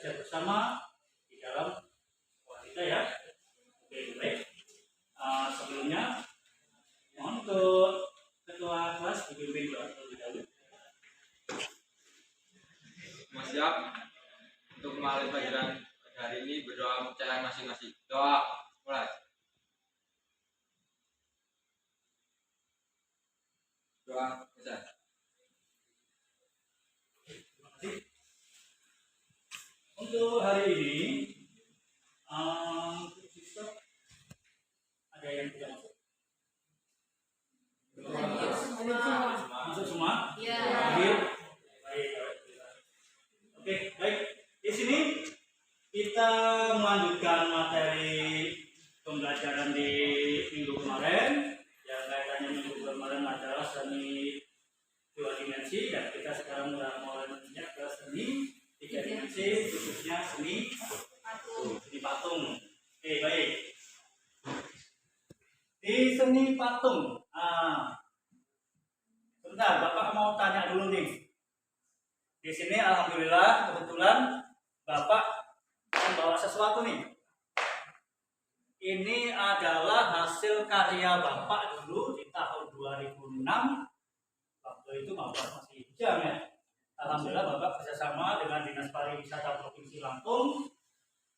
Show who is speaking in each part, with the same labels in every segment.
Speaker 1: belajar bersama di dalam sekolah kita ya. Oke, baik. Sebelumnya mohon untuk ketua kelas dipimpin terlebih dahulu.
Speaker 2: Siap untuk memulai pelajaran hari ini, berdoa pecahan masing-masing. Doa mulai. Doa pecahan.
Speaker 1: Terima kasih. Untuk hari ini sistem ada yang tidak masuk. Masuk semua?
Speaker 3: Iya.
Speaker 1: Baik. Oke, baik. Di sini kita melanjutkan materi pembelajaran di minggu kemarin. Yang kaitannya minggu kemarin adalah seni 2 dimensi, dan kita sekarang mulai menginjak ke seni 3 dimensi, khususnya seni patung. Oke, baik. Di seni patung, sebentar, Bapak mau tanya dulu nih. Di sini alhamdulillah kebetulan Bapak membawa sesuatu nih. Ini adalah hasil karya Bapak dulu di tahun 2006. Waktu itu Bapak masih bujang ya. Alhamdulillah Bapak bekerjasama dengan Dinas Pariwisata Provinsi Lampung.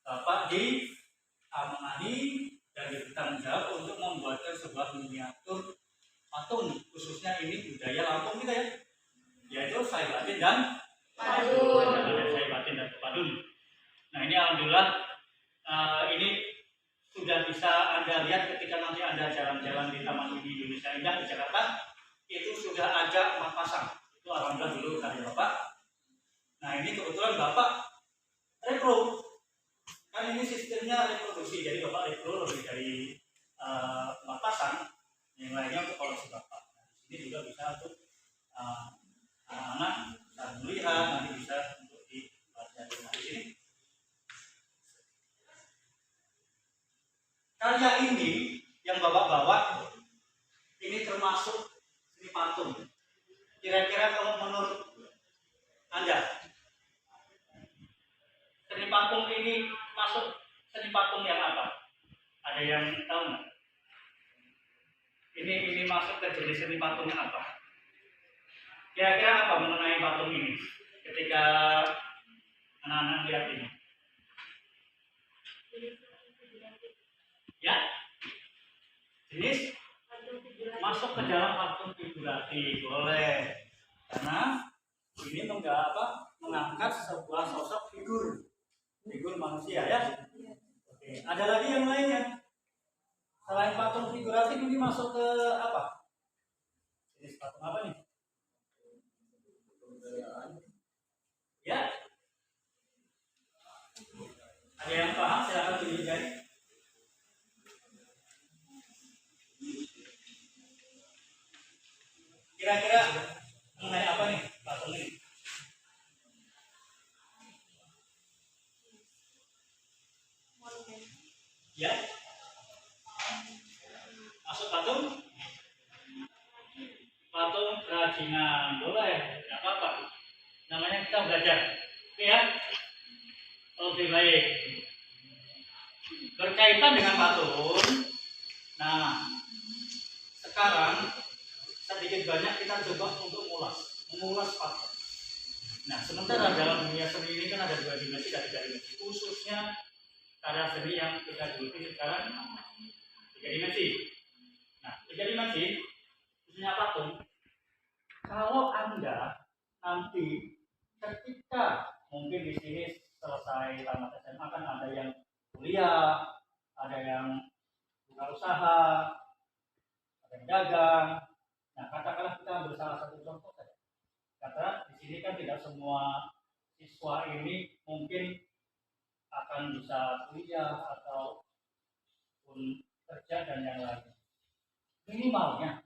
Speaker 1: Bapak diamanahi dan bertanggung jawab untuk membuatkan sebuah miniatur patung, khususnya ini budaya Lampung kita ya, yaitu Sai Batin dan Padun. Nah ini alhamdulillah ini sudah bisa Anda lihat ketika nanti Anda jalan-jalan di Taman Mini Indonesia Indah di Jakarta, itu sudah ada emas pasang. Itu alhamdulillah dulu karya Bapak. Nah ini kebetulan Bapak repro, kan ini sistemnya reproduksi, jadi Bapak repro lebih dari emas pasang, yang lainnya untuk koleksi Bapak. Nah, di sini juga bisa untuk anak-anak bisa melihat, nanti bisa untuk dipelajari. Nah, di sini karya ini yang Bapak bawa ini termasuk seni patung. Kira-kira kalau menurut Anda seni patung ini masuk seni patung yang apa? Ada yang tahu nggak? Ini masuk ke jenis seni patung yang apa? Kira-kira apa mengenai patung ini ketika anak-anak lihat ini? Ya, jenis masuk ke dalam patung figuratif, boleh, karena ini mengangkat sebuah sosok figur manusia ya. Oke, ada lagi yang lainnya selain patung figuratif, ini masuk ke apa? Jenis patung apa nih? Ya, ada yang paham? Silakan tunjuk jari. Kira-kira mengenai apa nih patung ini? Ya, masuk patung kerajinan, boleh, tidak apa-apa. Namanya kita belajar, oke ya? Oke, baik. Berkaitan dengan patung, nah sekarang sedikit banyak kita coba untuk mengulas patung. Nah, sementara dalam dunia seni ini kan ada 2 dimensi dan 3 dimensi, khususnya karya seni yang kita geluti sekarang 3 dimensi. Nah, 3 dimensi khususnya patung. Kalau Anda nanti ketika mungkin di sini selesai tamat SMA, kan ada yang kuliah, ada yang buka usaha, ada yang dagang. Nah, katakanlah kita ambil salah satu contoh saja. Karena di sini kan tidak semua siswa ini mungkin akan bisa kuliah ataupun kerja dan yang lain. Minimalnya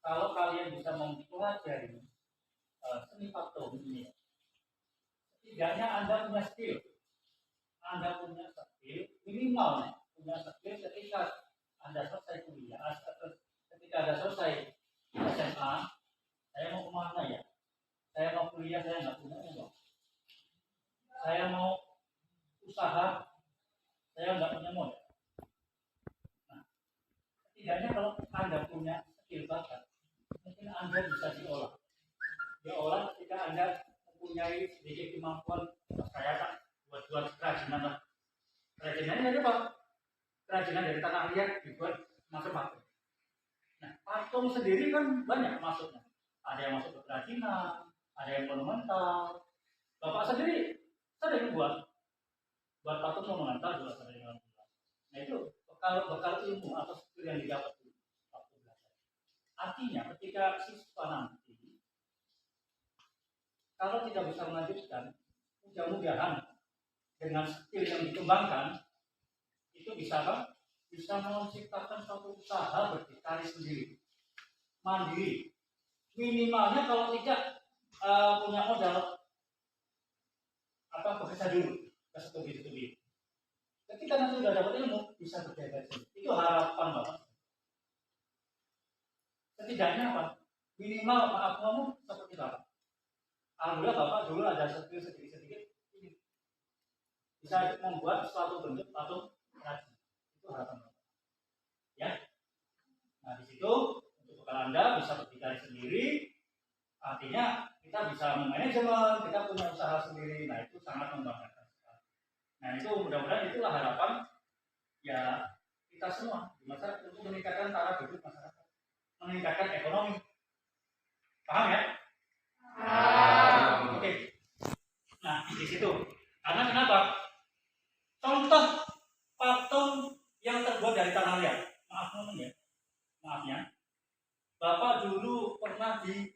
Speaker 1: kalau kalian bisa mempelajari seni patung ini, setidaknya Anda punya skill. Minimal punya skill ketika Anda selesai kuliah, ketika Anda selesai SMA. Saya mau kemana ya? Saya mau kuliah, saya nggak punya uang. saya mau usaha, saya nggak punya modal. Nah, setidaknya kalau Anda punya skill bakat, mungkin Anda bisa diolah ketika Anda mempunyai sedikit kemampuan. Saya tak buat kerajinan lah. Kerajinannya itu apa? Kerajinan dari tanah liat dibuat macam-macam. Nah, patung sendiri kan banyak masuknya. Ada yang masuk ke kerajinan, ada yang monumental. Bapak sendiri sering buat patung monumental juga sering buat. Nah itu bekal ilmu atau skill yang didapat waktu belajar. Artinya ketika siswa nanti kalau tidak bisa melanjutkan, mudah-mudahan dengan skill yang dikembangkan itu bisa apa? Bisa menciptakan suatu usaha berdikari sendiri, mandiri. Minimalnya kalau tidak punya modal bekerja dulu ke studi. Ketika nanti sudah dapat ilmu bisa berjaga sendiri. Itu harapan Bapak. Setidaknya apa? Minimal ngomong seperti Bapak. Alhamdulillah Bapak dulu ada skill sedikit ini bisa membuat suatu bentuk patung rajin. Itu harapan Bapak. Ya. Nah di situ untuk bekal Anda bisa berdikari sendiri. Artinya kita bisa memanajemen, kita punya usaha sendiri. Nah itu sangat membanggakan. Nah itu mudah-mudahan itulah harapan ya kita semua di masa untuk meningkatkan taraf hidup masyarakat, meningkatkan ekonomi. Paham ya? Oke. Nah di situ karena kenapa? Contoh patung yang terbuat dari tanah liat. Maafnya. Bapak dulu pernah di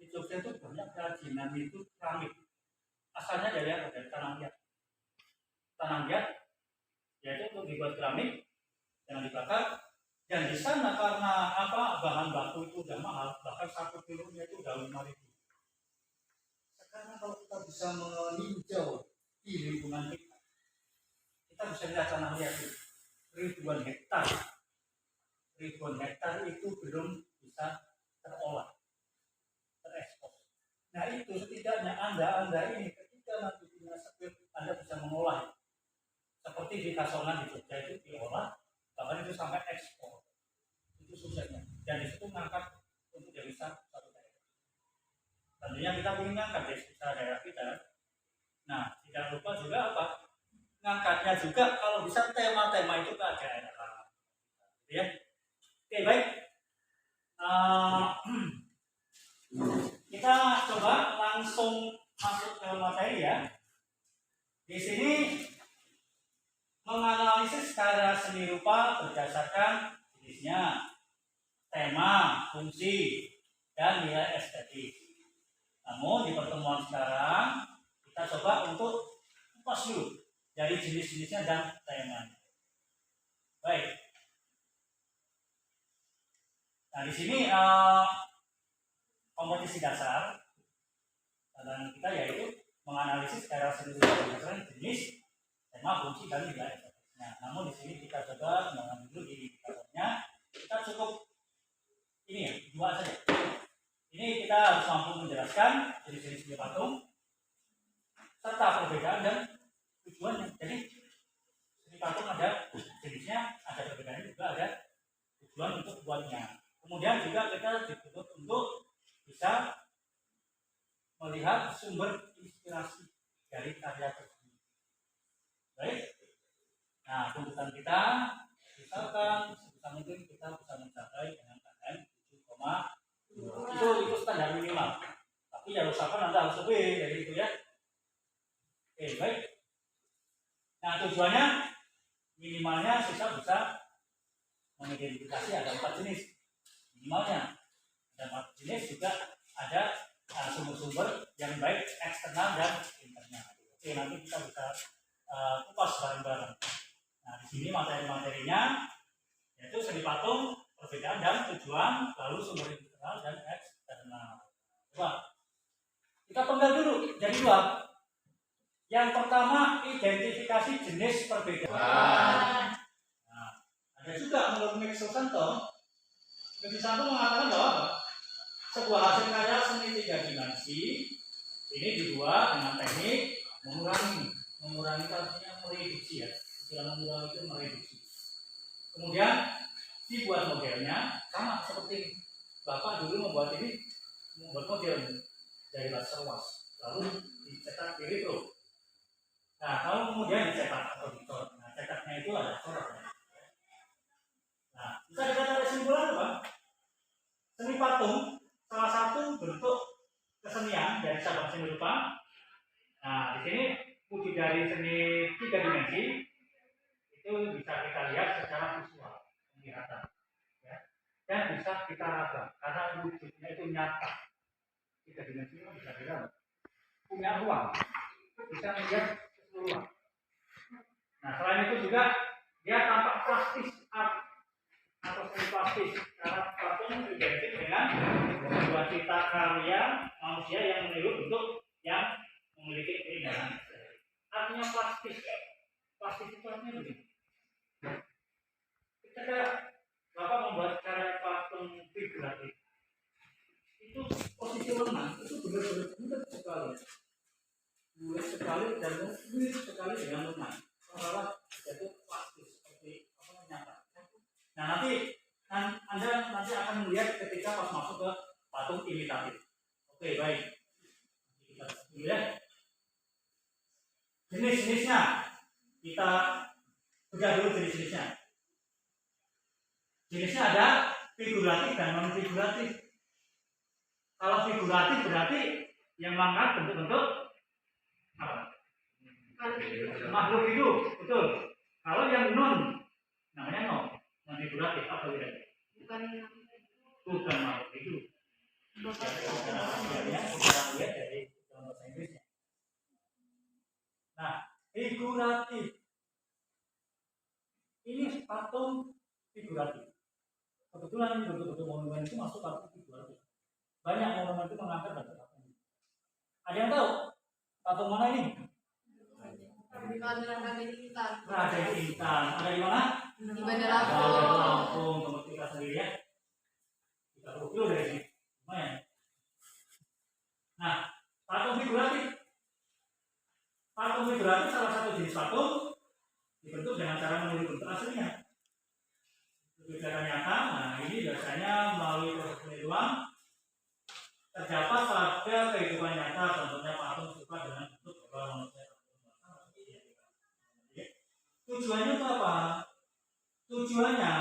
Speaker 1: Jogja itu banyak kerajinan itu keramik. Asalnya dari apa? Dari tanah liat. Tanah liat, yaitu untuk dibuat keramik yang dibakar. Dan di sana karena bahan baku itu udah mahal, bahkan 1 kilonya itu udah 5.000. Sekarang kalau kita bisa meninjau di lingkungan kita bisa lihat tanah liat itu ribuan hektar itu belum bisa terolah, terekspos. Nah itu setidaknya anda ini ketika nanti punya skill Anda bisa mengolah seperti di Kasongan di Jogja itu diolah bahkan itu sampai ekspor. Itu suksesnya dan disitu mengangkat untuk jadi satu daerah. Tentunya kita ingin mengangkat daerah kita. Nah tidak lupa juga ngangkatnya juga kalau bisa tema-tema itu ke daerah. Ya. Oke baik. Kita coba langsung masuk ke materi ya. Di sini menganalisis secara seni rupa berdasarkan jenisnya, tema, fungsi, dan nilai estetik. Namun di pertemuan sekarang kita coba untuk kupas dulu dari jenis-jenisnya dan temanya. Baik. Nah di sini kompetisi dasar dan kita yaitu menganalisis secara seni rupa berdasarkan jenis, tema, fungsi, dan nilai estetik. Nah, namun di sini kita coba mengambil dulu di indikatornya. Kita cukup ini ya, 2 saja. Ini kita harus mampu menjelaskan jenis-jenis seni patung serta perbedaan dan tujuannya. Jadi seni patung ada jenisnya, ada perbedaannya juga, ada tujuan untuk buatnya. Kemudian juga kita dituntut untuk bisa melihat sumber inspirasi dari karya tersebut. Baik. Nah, tuntutan kita misalkan sebisa mungkin kita bisa mencapai dengan KM 7,2. Itu standar minimal. Tapi ya usahakan Anda harus lebih dari itu ya. Oke, baik. Nah, tujuannya minimalnya siswa bisa mengidentifikasi ada 4 jenis. Minimalnya ada 4 jenis, juga ada sumber-sumber yang baik eksternal dan internal. Oke, nanti kita bisa kupas bareng-bareng. Nah, di sini materi-materinya yaitu seni patung, perbedaan dan tujuan, lalu sumber internal dan eksternal. Coba kita penggal dulu jadi 2. Yang pertama identifikasi jenis perbedaan. Nah, ada juga menurut Max Susanto mengatakan bahwa sebuah hasil karya seni 3 dimensi Ini dibuat dengan teknik mengurangi itu artinya mereduksi ya. Istilah mengurangi itu mereduksi. Kemudian dibuat modelnya sama seperti Bapak dulu membuat model dari laser was, lalu dicetak di retro. Nah, kalau kemudian dicetak atau ditor, nah cetaknya itu ada corak. Nah, bisa dikatakan kesimpulan apa? Seni patung salah satu bentuk kesenian dari cabang seni rupa. Nah, di sini wujud dari seni 3 dimensi itu bisa kita lihat secara visual, penglihatan, ya. Dan bisa kita raba karena wujudnya itu nyata. 3 dimensi itu bisa diraba, punya ruang, bisa melihat keseluruhan. Nah, selain itu juga dia tampak plastis atau seni plastis karena patung identik dengan sebuah cipta karya manusia yang meniru bentuk yang memiliki keindahan. Artinya plastis itu artinya begini. Ketika Bapak membuat karya patung figuratif, itu posisi lengan itu benar-benar bulat sekali dan mirip sekali dengan lengan. Seolah itu plastis seperti nyata. Nah, nanti Anda akan melihat ketika pas masuk ke patung imitatif. Oke, baik. Kita lihat jenis-jenisnya. Kita bedah dulu jenis-jenisnya. Jenisnya ada figuratif dan non figuratif. Kalau figuratif berarti yang mengangkat bentuk-bentuk apa? Makhluk hidup, betul. Kalau yang non, namanya non figuratif apa ya? Bukan makhluk hidup. Kita lihat dari bahasa Inggrisnya. Nah, figuratif ini patung figuratif. Kebetulan ini bentuk-bentuk monumen itu masuk patung figuratif. Banyak monumen itu mengangkat bentuk patung. Ada yang tahu patung mana ini? Raja Intan. Ada di mana?
Speaker 3: Di Bandar
Speaker 1: Lampung. Teman kita sendiri ya. 30 kilo dari sini. Lumayan. Nah, patung figuratif salah satu jenis patung dibentuk dengan cara meniru bentuk aslinya. Lebih nyata. Nah, ini biasanya melalui proses peniruan terdapat pada kehidupan nyata. Contohnya patung suka dengan bentuk manusia. Tujuannya itu apa? Tujuannya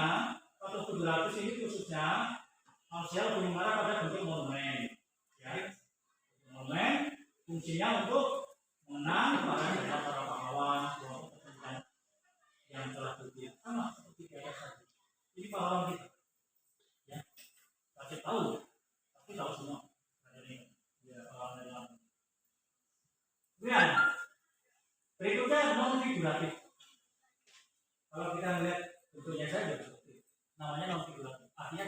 Speaker 1: patung figuratif ini khususnya manusia lebih mengarah pada bentuk monumen. Ya, monumen fungsinya untuk mengenang para pahlawan yang telah berjaya sama seperti kita tadi. Ini pahlawan kita, ya. Kasih tahu, tapi tahu semua. Ini ya pahlawan dari mana. Kemudian berikutnya non figuratif. Kalau kita melihat bentuknya saja seperti namanya non figuratif. Artinya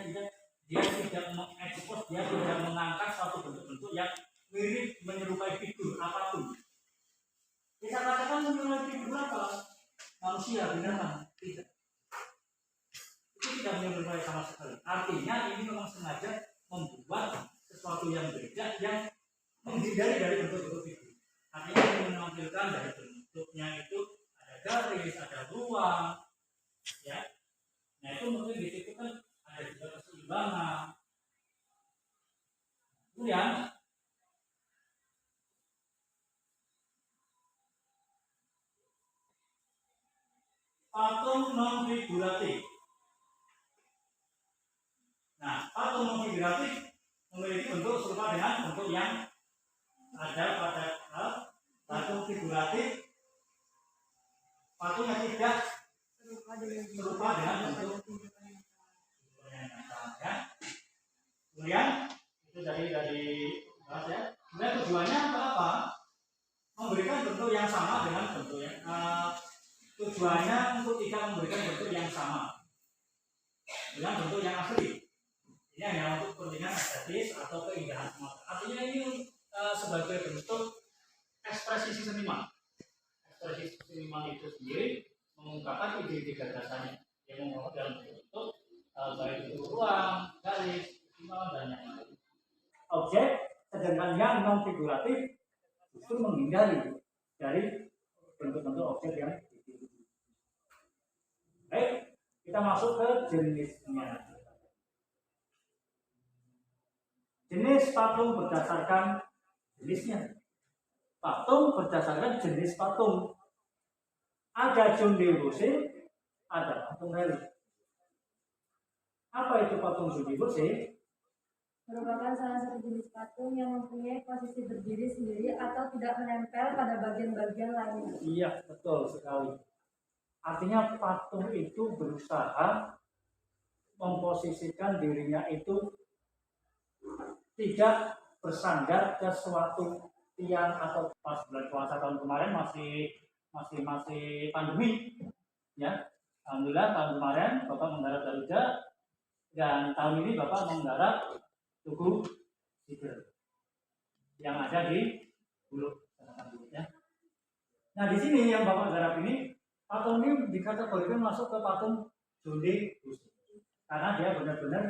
Speaker 1: dia tidak mengekspos, dia tidak mengangkat suatu bentuk-bentuk yang mirip menyerupai figur apapun. Kita katakan menyerupai figur apa? Manusia, binatang, tidak. Itu tidak menyerupai sama sekali. Artinya ini memang sengaja membuat sesuatu yang beda, yang menghindari dari bentuk-bentuk figur. Artinya ingin menampilkan dari bentuknya itu ada garis, ada ruang, ya. Nah itu mungkin di situ kan ada juga keseimbangan. Kemudian patung non figuratif. Nah, patung non figuratif memiliki bentuk serupa dengan bentuk yang ada pada patung figuratif. Patung yang tidak serupa dengan bentuk yang nyata, ya. Kemudian itu dari ya. Kemudian tujuannya apa? Memberikan bentuk yang sama dengan bentuk yang tujuannya untuk tidak memberikan bentuk yang sama dengan bentuk yang asli. Ini hanya untuk kepentingan estetis atau keindahan semata. Artinya ini sebagai bentuk ekspresi seniman. Ekspresi seniman itu sendiri mengungkapkan ide-ide gagasannya yang membawa dalam bentuk baik itu ruang, garis, kesimbangan dan yang lain. Objek, sedangkan yang non figuratif justru menghindari dari bentuk-bentuk objek yang dituju. Baik, kita masuk ke jenisnya. Jenis patung berdasarkan jenisnya. Patung berdasarkan jenis patung. Ada John de Rosé, ada patung relief. Apa itu patung John de Rosé?
Speaker 3: Merupakan salah satu jenis patung yang mempunyai posisi berdiri sendiri atau tidak menempel pada bagian-bagian lainnya.
Speaker 1: Iya, betul sekali. Artinya patung itu berusaha memposisikan dirinya itu tidak bersandar ke suatu tiang, atau pas bulan puasa tahun kemarin masih pandemi, ya. Alhamdulillah tahun kemarin Bapak menggarap Garuda, dan tahun ini Bapak menggarap Tugu Tiger yang ada di Bulog, ya. Nah di sini yang Bapak garap ini, patung ini dikategorikan masuk ke patung John de Rosé karena dia benar-benar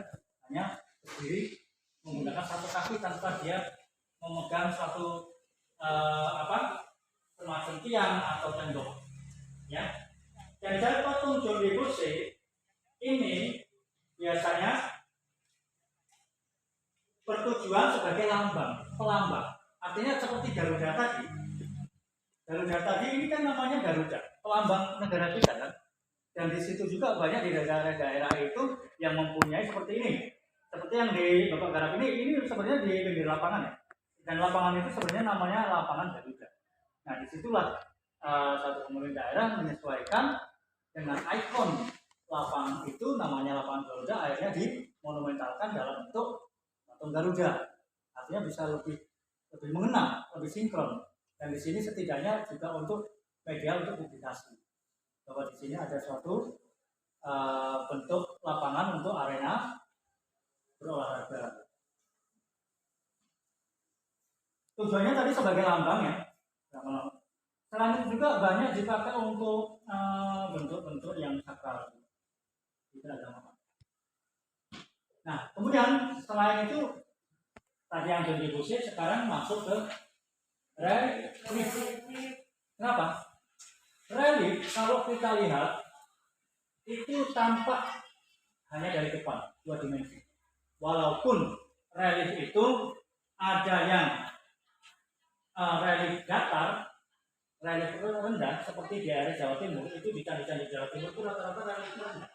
Speaker 1: hanya berdiri menggunakan satu kaki tanpa dia memegang suatu semacam tiang atau tembok, ya. Dan dari patung John de Rosé ini biasanya bertujuan sebagai pelambang. Artinya seperti Garuda tadi. Garuda tadi ini kan namanya Garuda, pelambang negara kita kan. Dan di situ juga banyak di daerah-daerah itu yang mempunyai seperti ini. Seperti yang di Bapak garap ini sebenarnya di pinggir lapangan, ya. Dan lapangan itu sebenarnya namanya lapangan Garuda. Nah disitulah satu pemerintah daerah menyesuaikan dengan ikon lapangan itu, namanya lapangan Garuda, akhirnya dimonumentalkan dalam bentuk patung Garuda. Artinya bisa lebih mengena, lebih sinkron. Dan di sini setidaknya juga untuk media, untuk publikasi bahwa di sini ada suatu bentuk lapangan untuk arena berolahraga. Tujuannya tadi sebagai lambang, ya. Selain itu juga banyak dipakai untuk bentuk-bentuk yang sakral di beragama. Nah, kemudian selain itu tadi yang John de Rosé, sekarang masuk ke relief. Kenapa? Relief kalau kita lihat itu tampak hanya dari depan, 2 dimensi. Walaupun relief itu ada yang relief datar, relief rendah, seperti di area Jawa Timur, itu di candi-candi Jawa Timur itu rata-rata relief rendah.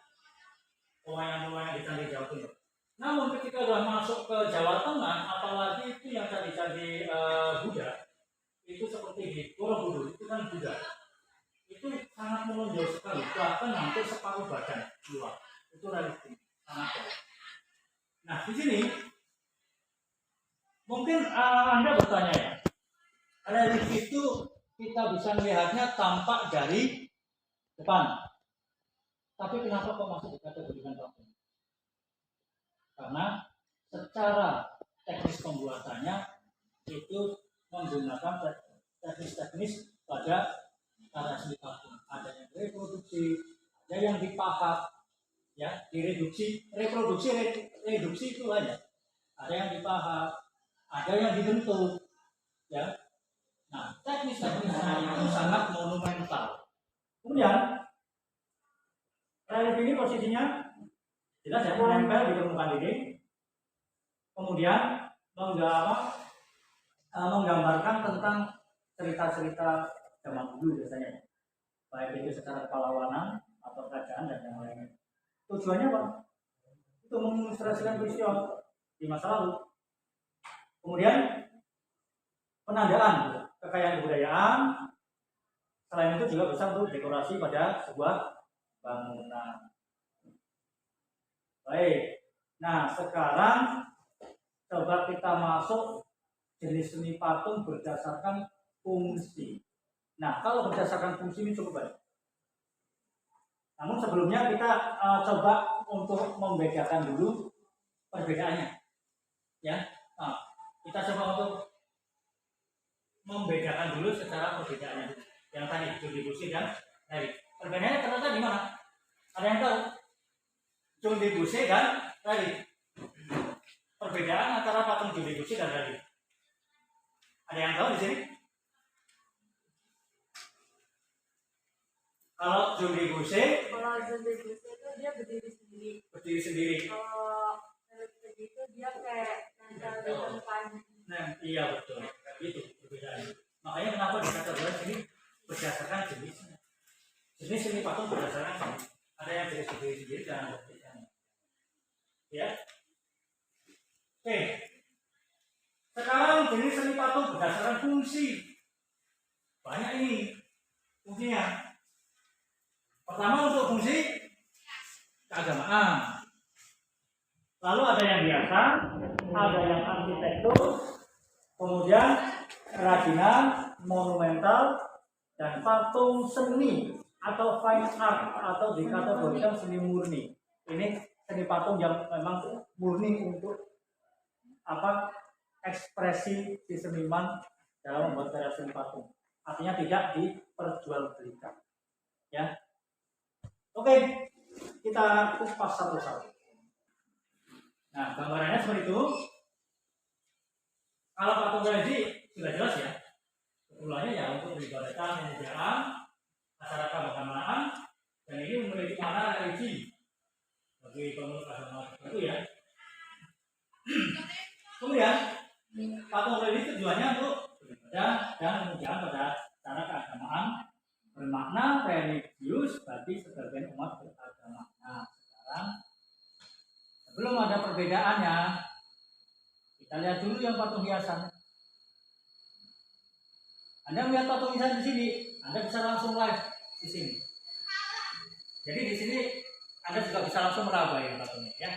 Speaker 1: Pewayangan-pewayangan di candi Jawa Timur. Namun ketika sudah masuk ke Jawa Tengah, apalagi itu yang candi-candi Buddha, itu seperti di Borobudur, itu kan Buddha, itu sangat menonjol sekali, bahkan hampir separuh badan luar. Itu relief sangat jauh. Nah di sini mungkin Anda bertanya, ya, relief itu kita bisa melihatnya tampak dari depan, tapi kenapa kok masuk dikategorikan patung? Karena secara teknis pembuatannya itu menggunakan teknis pada karya seni patung. Ada yang reproduksi, ada yang dipahat, ya, direduksi, reduksi itu banyak. Ada yang dipahat, ada yang dibentuk, ya. Nah, teknisnya itu sangat monumental. Kemudian relief ini posisinya jelas, ya, menempel di permukaan ini. Kemudian menggambarkan tentang cerita-cerita zaman dulu biasanya, baik itu secara pahlawanan atau kerajaan dan yang lainnya. Tujuannya apa? Itu mengilustrasikan peristiwa di masa lalu. Kemudian penandaan kekayaan kebudayaan. Selain itu juga bisa untuk dekorasi pada sebuah bangunan. Baik. Nah, sekarang coba kita masuk jenis seni patung berdasarkan fungsi. Nah, kalau berdasarkan fungsi ini cukup baik. Namun sebelumnya kita coba untuk membedakan dulu perbedaannya, ya. Nah, kita coba untuk membedakan dulu secara perbedaannya. Yang tadi John de Rosé dan relief. Perbedaannya ternyata di mana? Ada yang tahu? John de Rosé dan relief. Perbedaan antara patung John de Rosé dan relief. Ada yang tahu di sini? Kalau Jundi Guse
Speaker 3: Kalau Jundi Guse itu dia berdiri sendiri.
Speaker 1: berdiri sendiri.
Speaker 3: Kalau Religi itu dia kayak nempel di tempat.
Speaker 1: Nah, iya betul. Itu perbedaannya. Makanya kenapa dikategorikan sini berdasarkan jenisnya. Jenis seni patung berdasarkan ada yang jenis berdiri sendiri dan ada yang ya. Oke. Sekarang jenis seni patung berdasarkan fungsi. Banyak ini fungsinya. Pertama untuk fungsi keagamaan. Lalu ada yang biasa, ada yang arsitektur, kemudian kerajinan, monumental, dan patung seni atau fine art atau dikategorikan seni murni. Ini seni patung yang memang murni untuk ekspresi si seniman dalam membuat karya seni patung. Artinya tidak diperjualbelikan. Ya. Oke, kita kupas satu-satu. Nah, gambarannya seperti itu. Kalau patung religi sudah jelas ya. Keperluannya ya untuk beribadah, penyediaan, acara keagamaan, dan ini memiliki makna religi bagi pemeluk agama tertentu ya. Kemudian patung religi tujuannya untuk beribadah dan penyediaan pada cara keagamaan bermakna religius bagi sebagian umat beragama. Nah, sekarang sebelum ada perbedaannya, kita lihat dulu yang patung hiasan. Anda melihat patung hiasan di sini, Anda bisa langsung live di sini. Jadi di sini Anda juga bisa langsung meraba ya patungnya ya.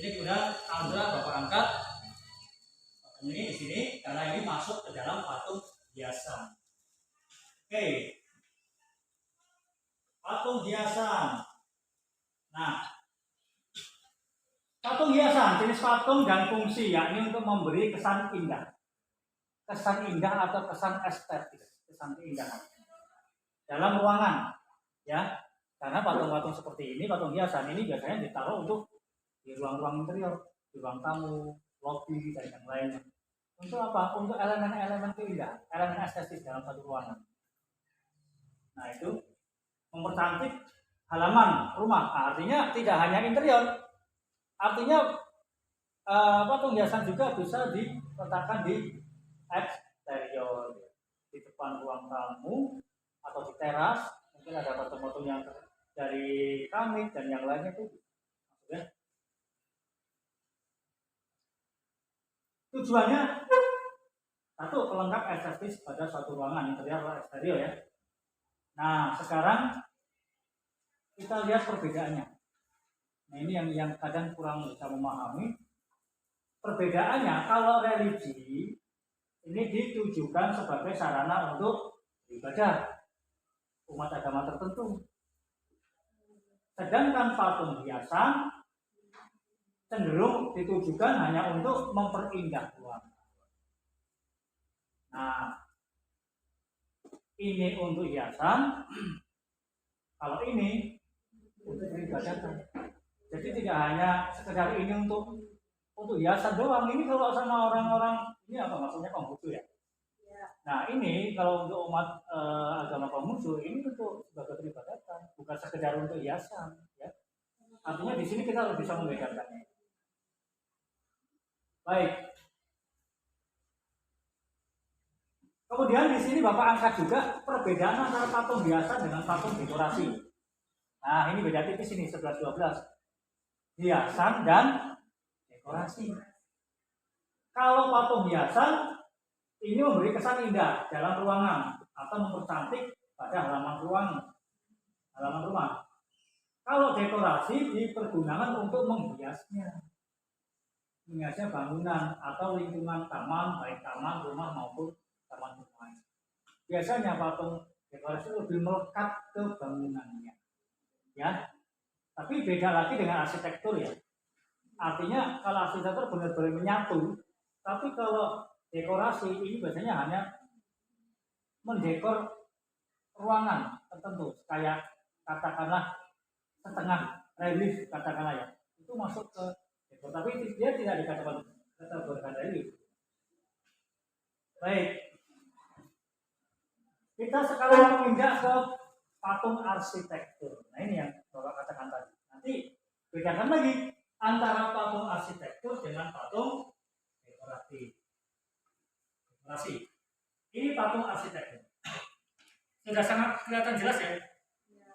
Speaker 1: Jadi kemudian Andra Bapak angkat patung ini di sini karena ini masuk ke dalam patung hiasan. Oke. Patung hiasan. Nah, patung hiasan jenis patung dan fungsi yakni untuk memberi kesan indah atau kesan estetis, kesan keindahan dalam ruangan, ya. Karena patung-patung seperti ini, patung hiasan ini biasanya ditaruh untuk di ruang-ruang interior, di ruang tamu, lobi dan yang lainnya. Untuk apa? Untuk elemen-elemen keindahan, elemen estetis dalam satu ruangan. Nah itu mempercantik halaman rumah. Artinya tidak hanya interior, artinya patung hiasan juga bisa diletakkan di eksterior, di depan ruang tamu atau di teras. Mungkin ada patung-patung yang dari keramik dan yang lainnya itu. Ya. Tujuannya satu, pelengkap estetis pada suatu ruangan interior atau eksterior ya. Nah sekarang kita lihat perbedaannya. Nah ini yang kadang kurang bisa memahami. Perbedaannya kalau religi ini ditujukan sebagai sarana untuk ibadah umat agama tertentu. Sedangkan patung hiasan cenderung ditujukan hanya untuk memperindah ruangan. Nah, ini untuk hiasan, kalau ini untuk peribadatan. Jadi tidak hanya sekedar ini untuk hiasan doang. Ini kalau sama orang-orang ini apa maksudnya Konghucu ya? Nah ini kalau untuk umat agama Konghucu ini untuk sebagai peribadatan, bukan sekedar untuk hiasan. Ya. Artinya di sini kita harus bisa membedakannya. Baik. Kemudian di sini Bapak angkat juga perbedaan antara patung hiasan dengan patung dekorasi. Nah ini beda tipis ini 11-12. Hiasan dan dekorasi. Kalau patung hiasan ini memberi kesan indah dalam ruangan atau mempercantik pada halaman rumah. Kalau dekorasi dipergunakan untuk menghiasnya bangunan atau lingkungan taman, baik taman, rumah maupun taman rumah. Biasanya patung dekorasi lebih melekat ke bangunannya, ya. Tapi beda lagi dengan arsitektur ya. Artinya kalau arsitektur benar-benar menyatu, tapi kalau dekorasi ini biasanya hanya mendekor ruangan tertentu, kayak katakanlah setengah relief katakanlah ya, itu masuk ke dekor, tapi dia tidak dikategorikan relief. Baik, kita sekarang menginjak ke patung arsitektur. Nah ini yang Bapak katakan tadi. Nanti bedakan lagi antara patung arsitektur dengan patung dekoratif. Dekorasi. Ini patung arsitektur. Sudah sangat kelihatan jelas ya.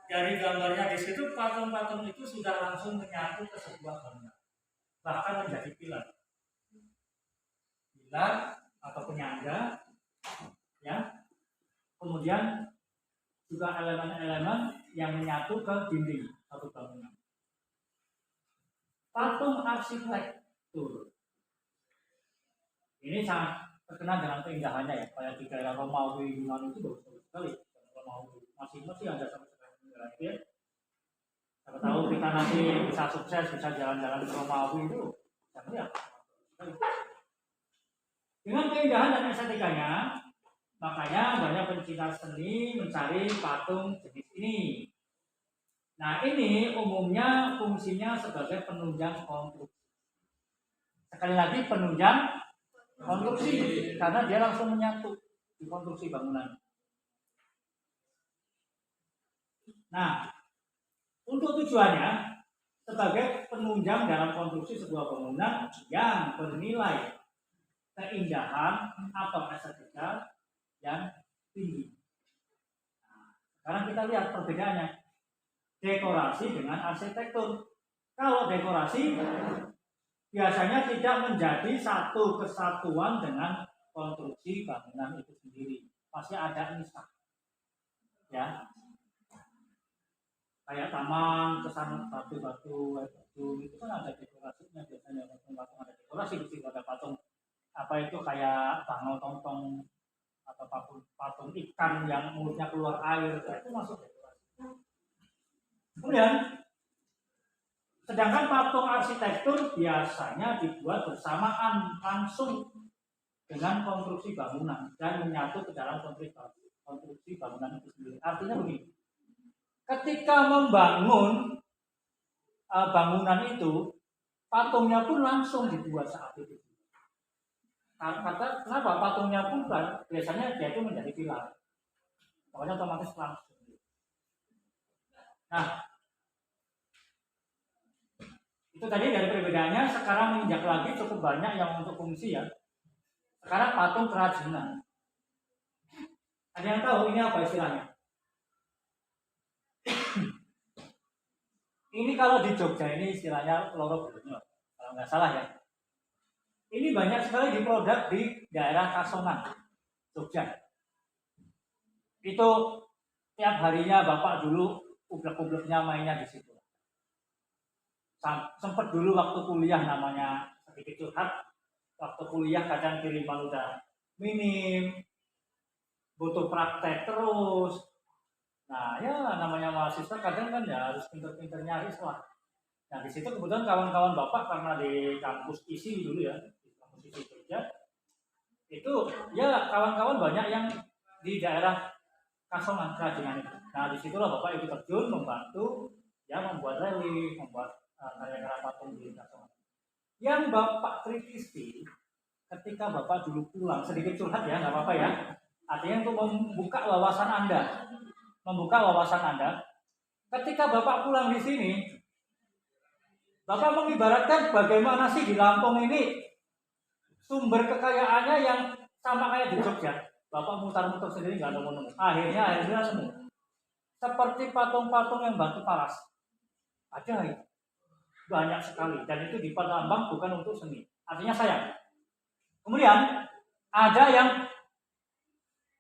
Speaker 1: Dari gambarnya di situ patung-patung itu sudah langsung menyatu ke sebuah bangunan, bahkan menjadi pilar atau penyangga, ya. Kemudian juga elemen-elemen yang menyatu ke dinding satu bangunan. Patung arsitektur ini sangat terkenal dengan keindahannya ya, kayak di daerah Romawi Yunani itu bagus sekali. Romawi masih ada sampai ya. Siapa tahu kita nanti bisa sukses, bisa jalan-jalan ke Romawi itu, bisa melihat. Dengan keindahan dan estetikanya, makanya banyak pencinta seni mencari patung jenis ini. Nah ini umumnya fungsinya sebagai penunjang konstruksi. Sekali lagi penunjang konstruksi, karena dia langsung menyatu di konstruksi bangunan. Nah, untuk tujuannya sebagai penunjang dalam konstruksi sebuah bangunan yang bernilai keindahan atau estetika yang tinggi. Nah, sekarang kita lihat perbedaannya dekorasi dengan arsitektur. Kalau dekorasi biasanya tidak menjadi satu kesatuan dengan konstruksi bangunan itu sendiri. Pasti ada misah. Ya. Kayak taman, kesan batu-batu itu kan ada dekorasinya, biasanya patung-patung ada dekorasi, di situ ada patung apa itu kayak bangau tontong atau patung ikan yang mulutnya keluar air, itu masuk dekorasi. Kemudian sedangkan patung arsitektur biasanya dibuat bersamaan langsung dengan konstruksi bangunan dan menyatu ke dalam konstruksi bangunan itu sendiri. Artinya begini, ketika membangun bangunan itu, patungnya pun langsung dibuat saat itu. Kenapa patungnya pun biasanya dia itu menjadi pilar, makanya otomatis langsung. Nah, itu tadi dari perbedaannya. Sekarang menginjak lagi cukup banyak yang untuk fungsi ya. Sekarang patung kerajinan. Ada yang tahu ini apa istilahnya? Ini kalau di Jogja ini istilahnya loro bernyo, kalau nggak salah ya. Ini banyak sekali diproduk di daerah Kasongan, Jogja. Itu tiap harinya bapak dulu ublek-ubleknya mainnya di situ. Sempat dulu waktu kuliah namanya sedikit curhat. Waktu kuliah kadang kiriman udah minim, butuh praktek terus. Nah ya namanya mahasiswa kadang kan ya harus pinter-pinter nyari lah. Nah di situ kebetulan kawan-kawan bapak karena di kampus ISI dulu ya, di kampus ISI Jogja, itu ya kawan-kawan banyak yang di daerah Kasongan kerajinan itu. Nah disitulah bapak ikut terjun membantu ya membuat relief, membuat karya-karya patung di Kasongan. Yang bapak kritisi ketika bapak dulu pulang, sedikit curhat ya nggak apa-apa ya. Artinya untuk membuka wawasan Anda. Ketika bapak pulang di sini, bapak mengibaratkan bagaimana sih di Lampung ini sumber kekayaannya yang sama kayak di Jogja. Bapak mutar-mutar sendiri nggak nemu. Akhirnya nemu. Seperti patung-patung yang batu paras. Ada ya. Banyak sekali. Dan itu di Palembang bukan untuk seni. Artinya sayang. Kemudian ada yang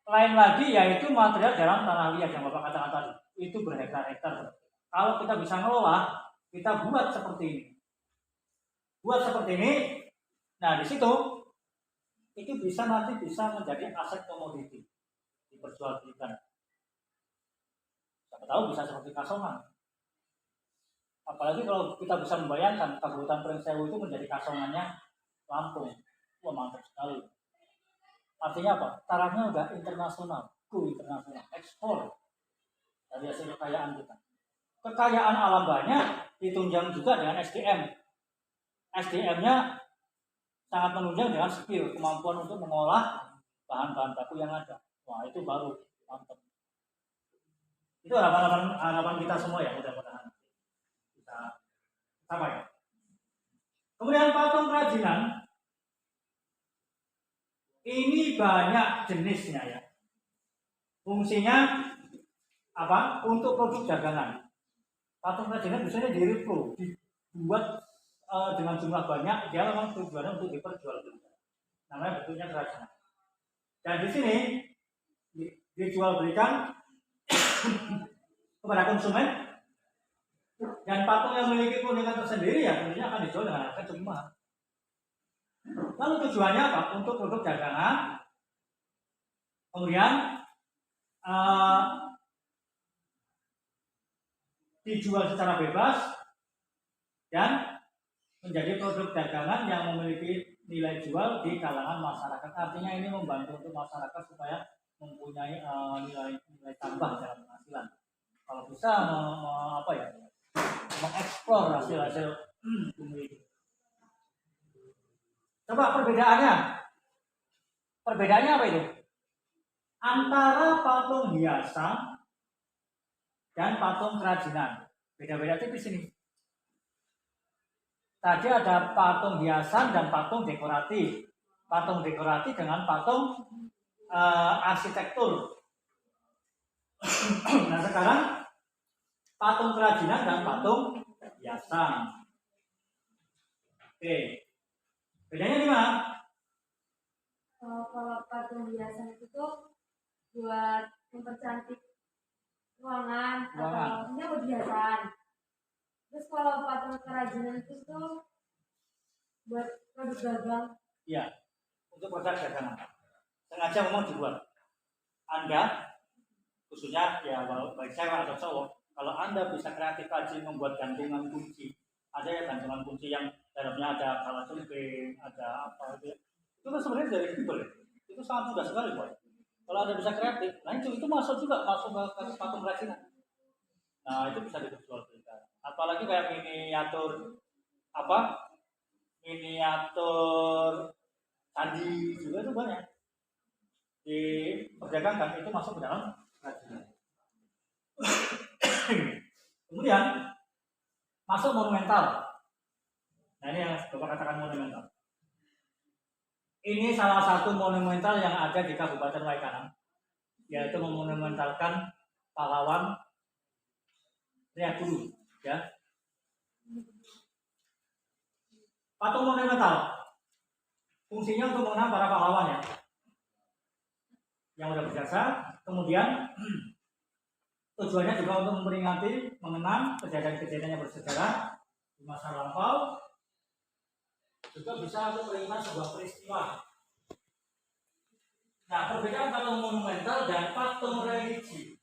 Speaker 1: lain lagi yaitu material dalam tanah liat yang bapak katakan tadi. Itu berhektar-hektar. Kalau kita bisa ngelola, kita buat seperti ini. Nah di situ itu nanti bisa menjadi aset komoditi diperjualbelikan. Siapa tahu bisa seperti Kasongan. Apalagi kalau kita bisa membayangkan Kabupaten Pringsewu itu menjadi Kasongannya Lampung. Wah mantap sekali. Artinya apa? Tarafnya udah internasional, internasional, ekspor dari hasil kekayaan kita. Kekayaan alam banyak, ditunjang juga dengan SDM. SDM-nya sangat menunjang dengan skill, kemampuan untuk mengolah bahan-bahan baku yang ada. Wah itu baru mantap. Itu harapan kita semua ya, mudah-mudahan bisa capai. Kemudian patung kerajinan ini banyak jenisnya ya. Fungsinya apa? Untuk produk dagangan. Patung kerajinan biasanya direpro, dibuat dengan jumlah banyak, dia memang tujuannya untuk diperjualbelikan. Namanya bentuknya kerajinan. Dan di sini dijual belikan kepada konsumen, dan patung yang memiliki keunikan tersendiri ya tentunya akan dijual dengan harga lebih mahal. Lalu tujuannya apa? Untuk produk dagangan. Kemudian dijual secara bebas dan menjadi produk dagangan yang memiliki nilai jual di kalangan masyarakat. Artinya ini membantu untuk masyarakat supaya mempunyai nilai tambah dalam penghasilan. Kalau bisa mengeksplor hasil-hasil bumi itu. Coba perbedaannya apa itu? Antara patung hiasan dan patung kerajinan. Beda-beda tipis ini. Tadi ada patung hiasan dan patung dekoratif. Patung dekoratif dengan patung arsitektur. Nah sekarang patung kerajinan dan patung hiasan. Oke, bedanya di mana?
Speaker 3: Kalau patung hiasan itu tuh buat mempercantik ruangan atau ini buat hiasan. Terus kalau patung kerajinan itu tuh buat produk dagang.
Speaker 1: Iya, untuk produk dagangan. Sengaja memang dibuat. Anda khususnya ya baik saya atau cowok, kalau Anda bisa kreatif rajin membuat gantungan kunci, ada ya gantungan kunci yang dalamnya ada kalajengking, ada apa itu, itu kan sebenarnya dari fiber, itu sangat mudah sekali buat. Kalau Anda bisa kreatif, nah itu masuk ke patung kerajinan. Nah itu bisa diperjualbelikan. Apalagi kayak miniatur candi juga itu banyak diperdagangkan, itu masuk ke dalam kerajinan. Kemudian masuk monumental. Nah ini yang Bapak katakan monumental. Ini salah satu monumental yang ada di Kabupaten Waikanan, yaitu memonumentalkan pahlawan Riakulu, ya. Patung monumental fungsinya untuk mengenang para pahlawan ya, yang sudah berjasa. Kemudian tujuannya juga untuk memperingati, mengenang kejadian-kejadian yang bersejarah di masa lampau. Juga bisa untuk mengingat sebuah peristiwa. Nah, perbedaan patung monumental dan patung religi.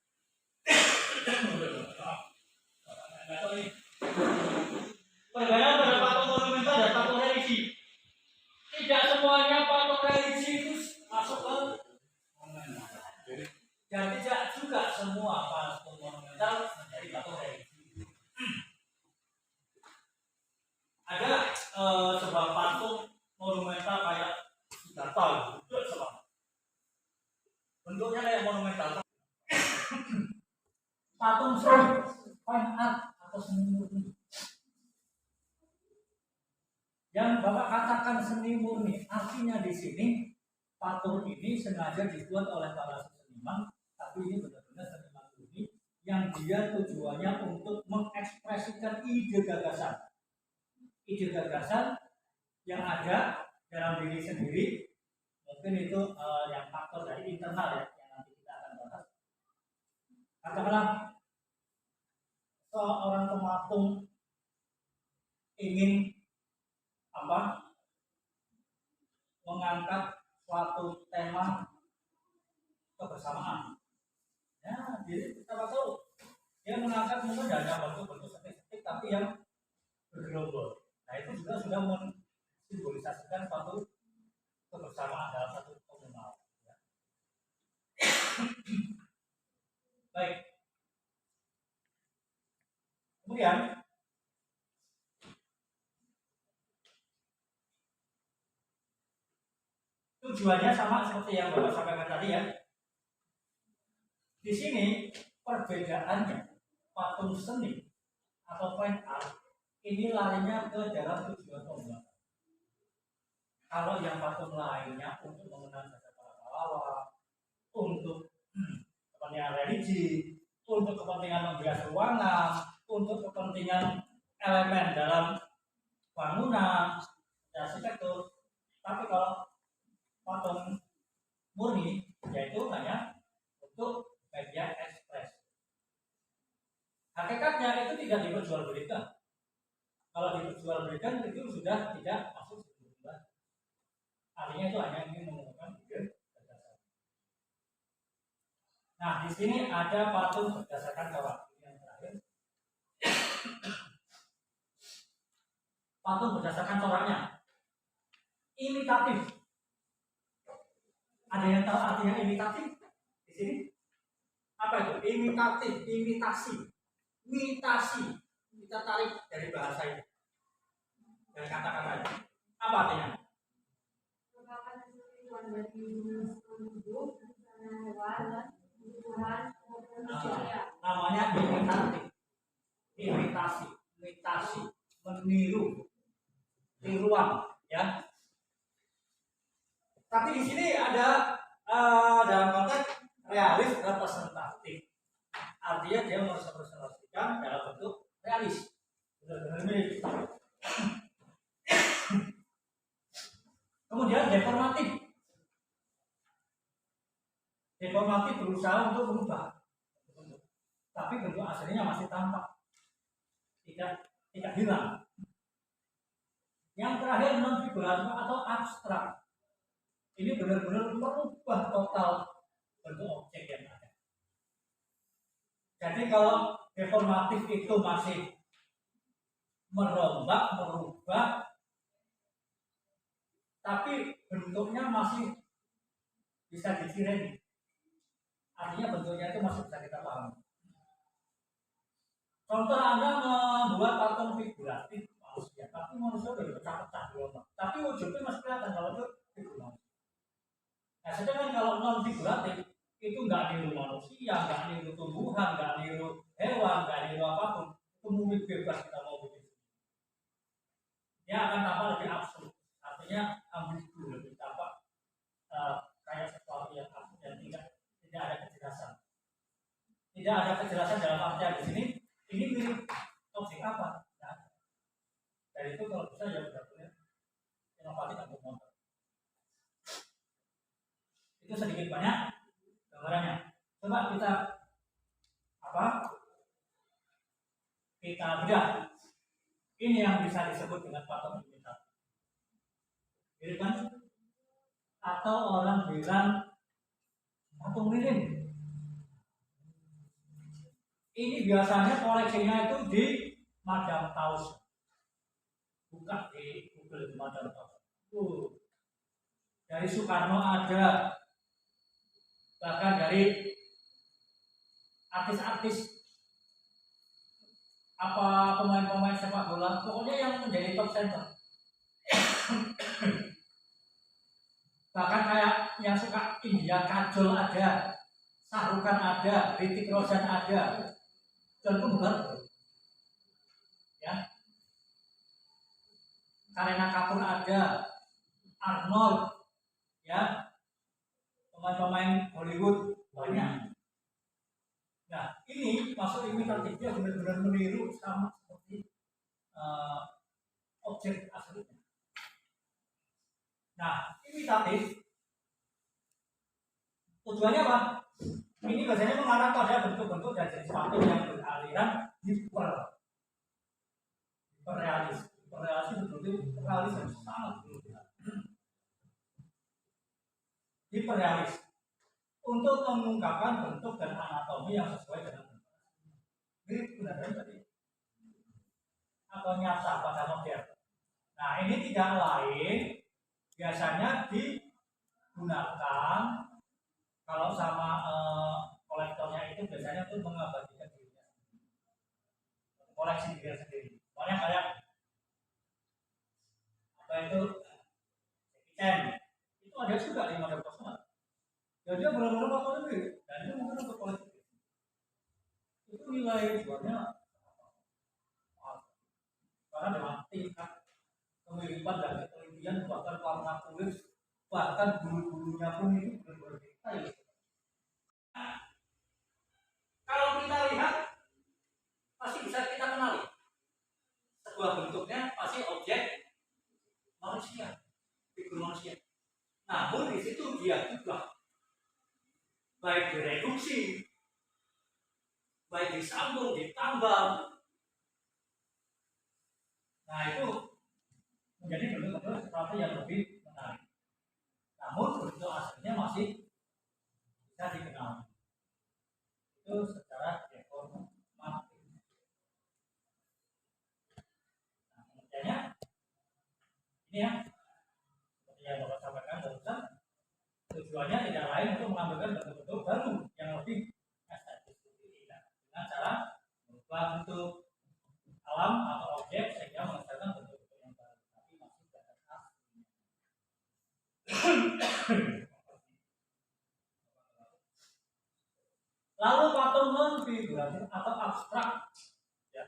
Speaker 1: Perbedaan pada patung monumental dan patung religi. Tidak semuanya patung religi itu masuk ke monumental. Dan tidak juga semua patung monumental menjadi patung religi. Ada sebuah patung monumental kayak Siddhartha, bentuknya kayak monumental. Patung fine art atau seni murni. Yang Bapak katakan seni murni, artinya di sini patung ini sengaja dibuat oleh para seniman, tapi ini benar-benar seniman murni yang dia tujuannya untuk mengekspresikan ide gagasan yang ada dalam diri sendiri. Mungkin itu yang faktor dari internal ya, yang nanti kita akan bahas. Katakanlah seorang pematung ingin mengangkat suatu tema kebersamaan. Ya, jadi kita tahu dia mengangkat mungkin tidak bentuk-bentuk spesifik, tapi yang bergerombol. Nah itu juga sudah mensimbolisasikan suatu kebersamaan dalam satu komunal. Ya. Baik. Kemudian tujuannya sama seperti yang Bapak sampaikan tadi ya. Di sini perbedaannya patung seni atau fine art ini larinya ke dalam tujuan pembuatan. Kalau yang patung lainnya untuk mengenang jasa para pahlawan, untuk kepentingan religi, untuk kepentingan menghias ruangan, untuk kepentingan elemen dalam bangunan, arsitektur. Tapi kalau patung murni, yaitu hanya untuk media ekspres. Hakikatnya itu tidak diperjualbelikan. Kalau diperjualbelikan itu sudah tidak masuk sebuah. Artinya itu hanya ingin menggunakan ide berdasarkan. Nah, di sini ada patung berdasarkan corak. Ini yang terakhir. Patung berdasarkan coraknya imitatif. Ada yang tahu artinya imitatif di sini? Apa itu? Imitatif, imitasi, imitasi. Kita tarik dari bahasa ini, dari kata-kata ini. Apa artinya?
Speaker 3: merupakan hasil tiruan dari tubuh, hewan, dan tumbuhan maupun manusia.
Speaker 1: Namanya imitatif, imitasi, imitasi, meniru, tiruan, ya. Tapi di sini ada dalam konteks realis representatif. Artinya dia merepresentasikan dalam bentuk realis. Benar-benar mirip. Kemudian deformatif. Deformatif berusaha untuk merubah, tapi bentuk aslinya masih tampak, tidak hilang. Yang terakhir non figuratif atau abstrak. Ini benar-benar merubah total bentuk objek yang ada. Jadi kalau deformatif itu masih merombak, merubah, tapi bentuknya masih bisa dikirimi. Artinya bentuknya itu masih bisa kita pahami. Contoh Anda membuat patung figuratif manusia, tapi manusia sudah pecah-pecah di lubang. Tapi wujudnya masih kelihatan kalau itu figuratif. Nah, sedangkan kalau non figuratif itu nggak niru manusia, nggak niru tumbuhan, nggak niru hewan, nggak niru apapun. Itu mungkin bebas kita mau bikin. Dia akan tampak lebih absurd. Artinya ambigu, lebih tampak kayak sesuatu yang absurd dan tidak ada kejelasan. Tidak ada kejelasan dalam artian di sini. Ini mirip objek apa? Nah, dari itu kalau bisa ya benar-benar inovatif dan bermotor. Itu sedikit banyak gambarannya. Coba kita bedah. Ini yang bisa disebut dengan patung imitatif. Mirip kan? Atau orang bilang patung lilin. Ini biasanya koleksinya itu di Madam Tussauds. Buka di Google di Madam Tussauds. Dari Soekarno ada, bahkan dari artis-artis, pemain-pemain sepak bola, pokoknya yang menjadi top center. Bahkan kayak yang suka India, Kajol ada, Shahrukan ada, Hrithik Roshan ada, dan pembuat, ya, Kareena Kapoor ada, Arnold, ya, pemain-pemain Hollywood banyak. Nah, ini masuk imitatif, dia benar-benar meniru sama seperti objek aslinya. Nah, imitatif tujuannya apa? Ini biasanya mengarah pada bentuk-bentuk dan jenis patung yang beraliran hiperrealis. Hiperrealis itu bentuk realis yang sangat berlebihan. Hiperrealis untuk mengungkapkan bentuk dan anatomi yang sesuai dengan bentuk. Ini benar-benar tadi atau nyata pada modern. Nah, ini tidak lain biasanya digunakan kalau sama kolektornya itu biasanya untuk mengabadikan dirinya, koleksi diri sendiri. Soalnya kayak apa itu itu ada juga di Madam Tussauds. Jadi dia benar-benar foto itu, dan itu mungkin untuk koleksi. gambarnya karena memang tingkat kemiripan dan ketelitian bahkan warna kulit bahkan bulu-bulunya pun itu benar-benar detail. Nah, kalau kita lihat pasti bisa kita kenali sebuah bentuknya pasti objek manusia, figur manusia. Namun di situ dia juga baik direduksi, baik disambung, ditambal. Nah itu menjadi benar-benar sesuatu yang lebih menarik. Namun bentuk aslinya masih bisa dikenal. Itu secara deformatif. Nah, pengertiannya ini ya, seperti yang Bapak sampaikan barusan, tujuannya tidak lain untuk mengambilkan bentuk-bentuk baru yang lebih estetis dengan cara merubah bentuk alam atau objek sehingga menghasilkan bentuk-bentuk yang baru, tapi masih batas aslinya. Lalu patung non figuratif atau abstrak, ya.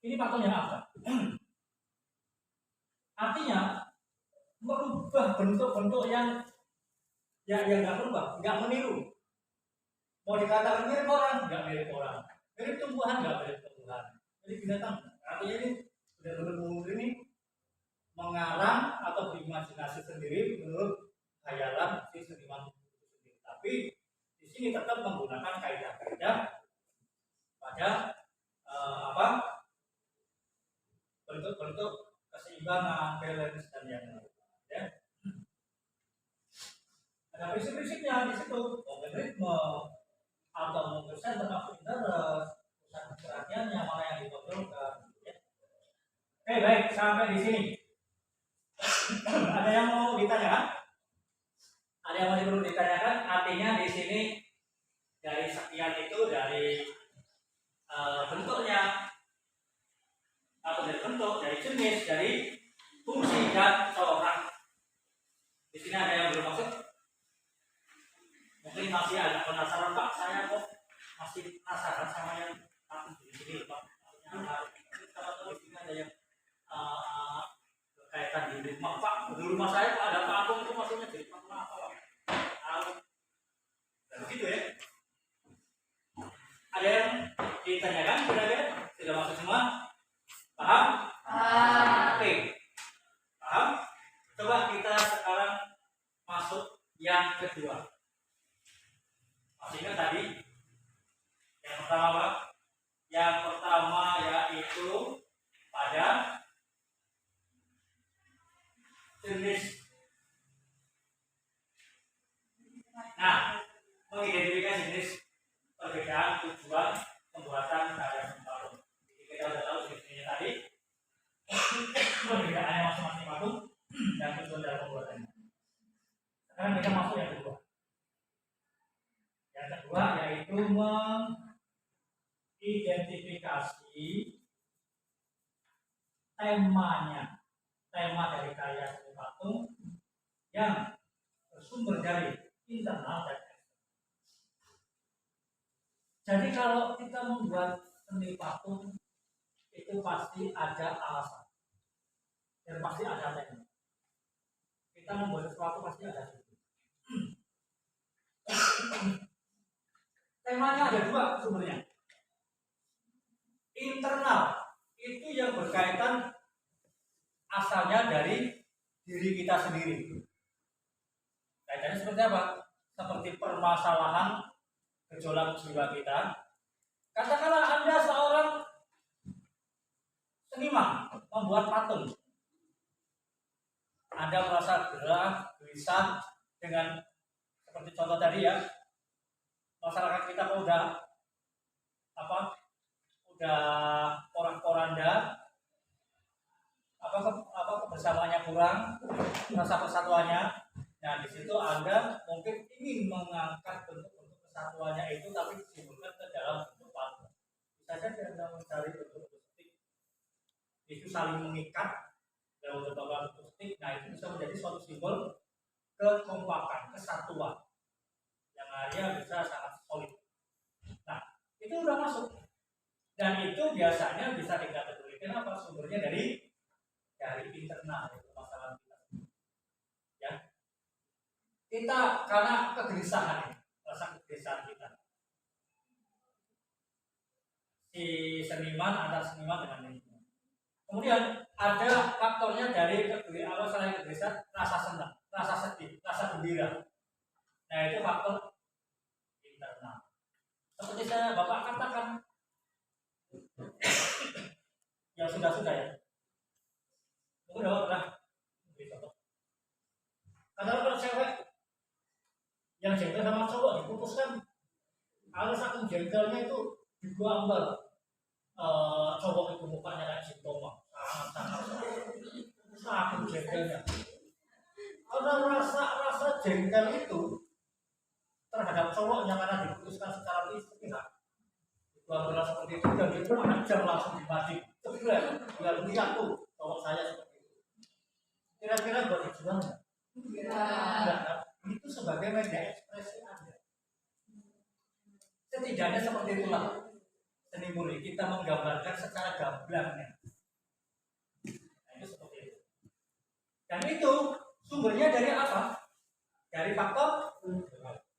Speaker 1: Ini patung yang abstrak. Artinya merubah bentuk-bentuk yang nggak berubah, nggak meniru. Mau dikatakan mirip orang, nggak mirip orang. Mirip tumbuhan, nggak mirip tumbuhan. Mirip binatang. Artinya ini benar-benar ini mengarang atau berimajinasi sendiri menurut khayalan si seniman itu sendiri. Tapi di sini tetap menggunakan kaidah-kaidah pada bentuk-bentuk keseimbangan, balance dan yang lain. Ya. Ada prinsip-prinsipnya di situ, mungkin ritme atau mungkin center of interest, pusat perhatiannya mana yang ditonjolkan. Ya. Oke baik, sampai di sini. Ada yang mau ditanyakan? Ada yang masih perlu ditanyakan? Artinya di sini dari sekian itu dari bentuknya atau dari bentuk, dari jenis, dari fungsi dan corak. Di sini ada yang belum masuk? Mungkin masih agak penasaran Pak, saya kok masih penasaran sama yang di sini Pak. Kalau di sini ada yang berkaitan di rumah Pak. Di rumah saya Pak ada patung itu maksudnya di patung apa Pak? Dan begitu ya. Ada yang ditanyakan kira-kira? Sudah masuk semua? Paham? Oke. Paham? Coba kita sekarang masuk yang kedua. Masih ingat tadi? Yang pertama apa? Yang pertama yaitu pada jenis. Nah, mengidentifikasi jenis perbedaan tujuan pembuatan karya seni patung. Jadi kita sudah tahu jenisnya tadi, perbedaannya masing-masing patung dan tujuan dalam pembuatannya. Sekarang kita masuk yang kedua. Yang kedua yaitu mengidentifikasi temanya, tema dari karya seni patung yang bersumber dari internal dan eksternal. Jadi kalau kita membuat seni patung itu pasti ada alasan dan pasti ada tema. Kita membuat sesuatu pasti ada itu. Temanya ada dua sumbernya. Internal itu yang berkaitan asalnya dari diri kita sendiri. Kaitannya seperti apa? Seperti permasalahan gejolak jiwa kita. Katakanlah Anda seorang seniman membuat patung. Anda merasa gerah, gelisah dengan seperti contoh tadi ya. Masyarakat kita kok udah porak-poranda, kebersamaannya kurang, rasa persatuannya. Nah di situ Anda mungkin ingin mengangkat bentuk-bentuk kesatuannya itu, tapi disimbolkan ke dalam bentuk patung. Bisa saja Anda mencari bentuk-bentuk stick, itu saling mengikat dalam bentuk stick. Nah itu bisa menjadi suatu simbol kekompakan, kesatuan yang akhirnya bisa sangat solid. Nah itu udah masuk. Dan itu biasanya bisa dikategorikan apa sumbernya dari internal itu masalah kita. Ya, kita karena kegelisahan, rasa kegelisahan kita. Si seniman antar seniman dengan lingkungan. Kemudian ada faktornya dari selain kegelisahan, rasa senang, rasa sedih, rasa gembira. Nah itu faktor internal. Seperti saya Bapak katakan, yang sudah ya. Mungkin Bapak pernah beri contoh. Kalau cewek yang jengkel sama cowok diputuskan, kalau saking jengkelnya itu digambar cowok itu mukanya kayak sintoma, saking jengkelnya. Karena rasa jengkel itu terhadap cowoknya karena diputuskan secara sepihak. Gambaran seperti itu dan itu ajar langsung dimati. Biar lihat tuh cowok saya seperti itu. Kira-kira buat dijual nggak? Enggak, kan? Itu sebagai media ekspresi Anda. Setidaknya seperti itulah seni murni kita menggambarkan secara gamblangnya. Nah, itu seperti itu. Dan itu sumbernya dari apa? Dari faktor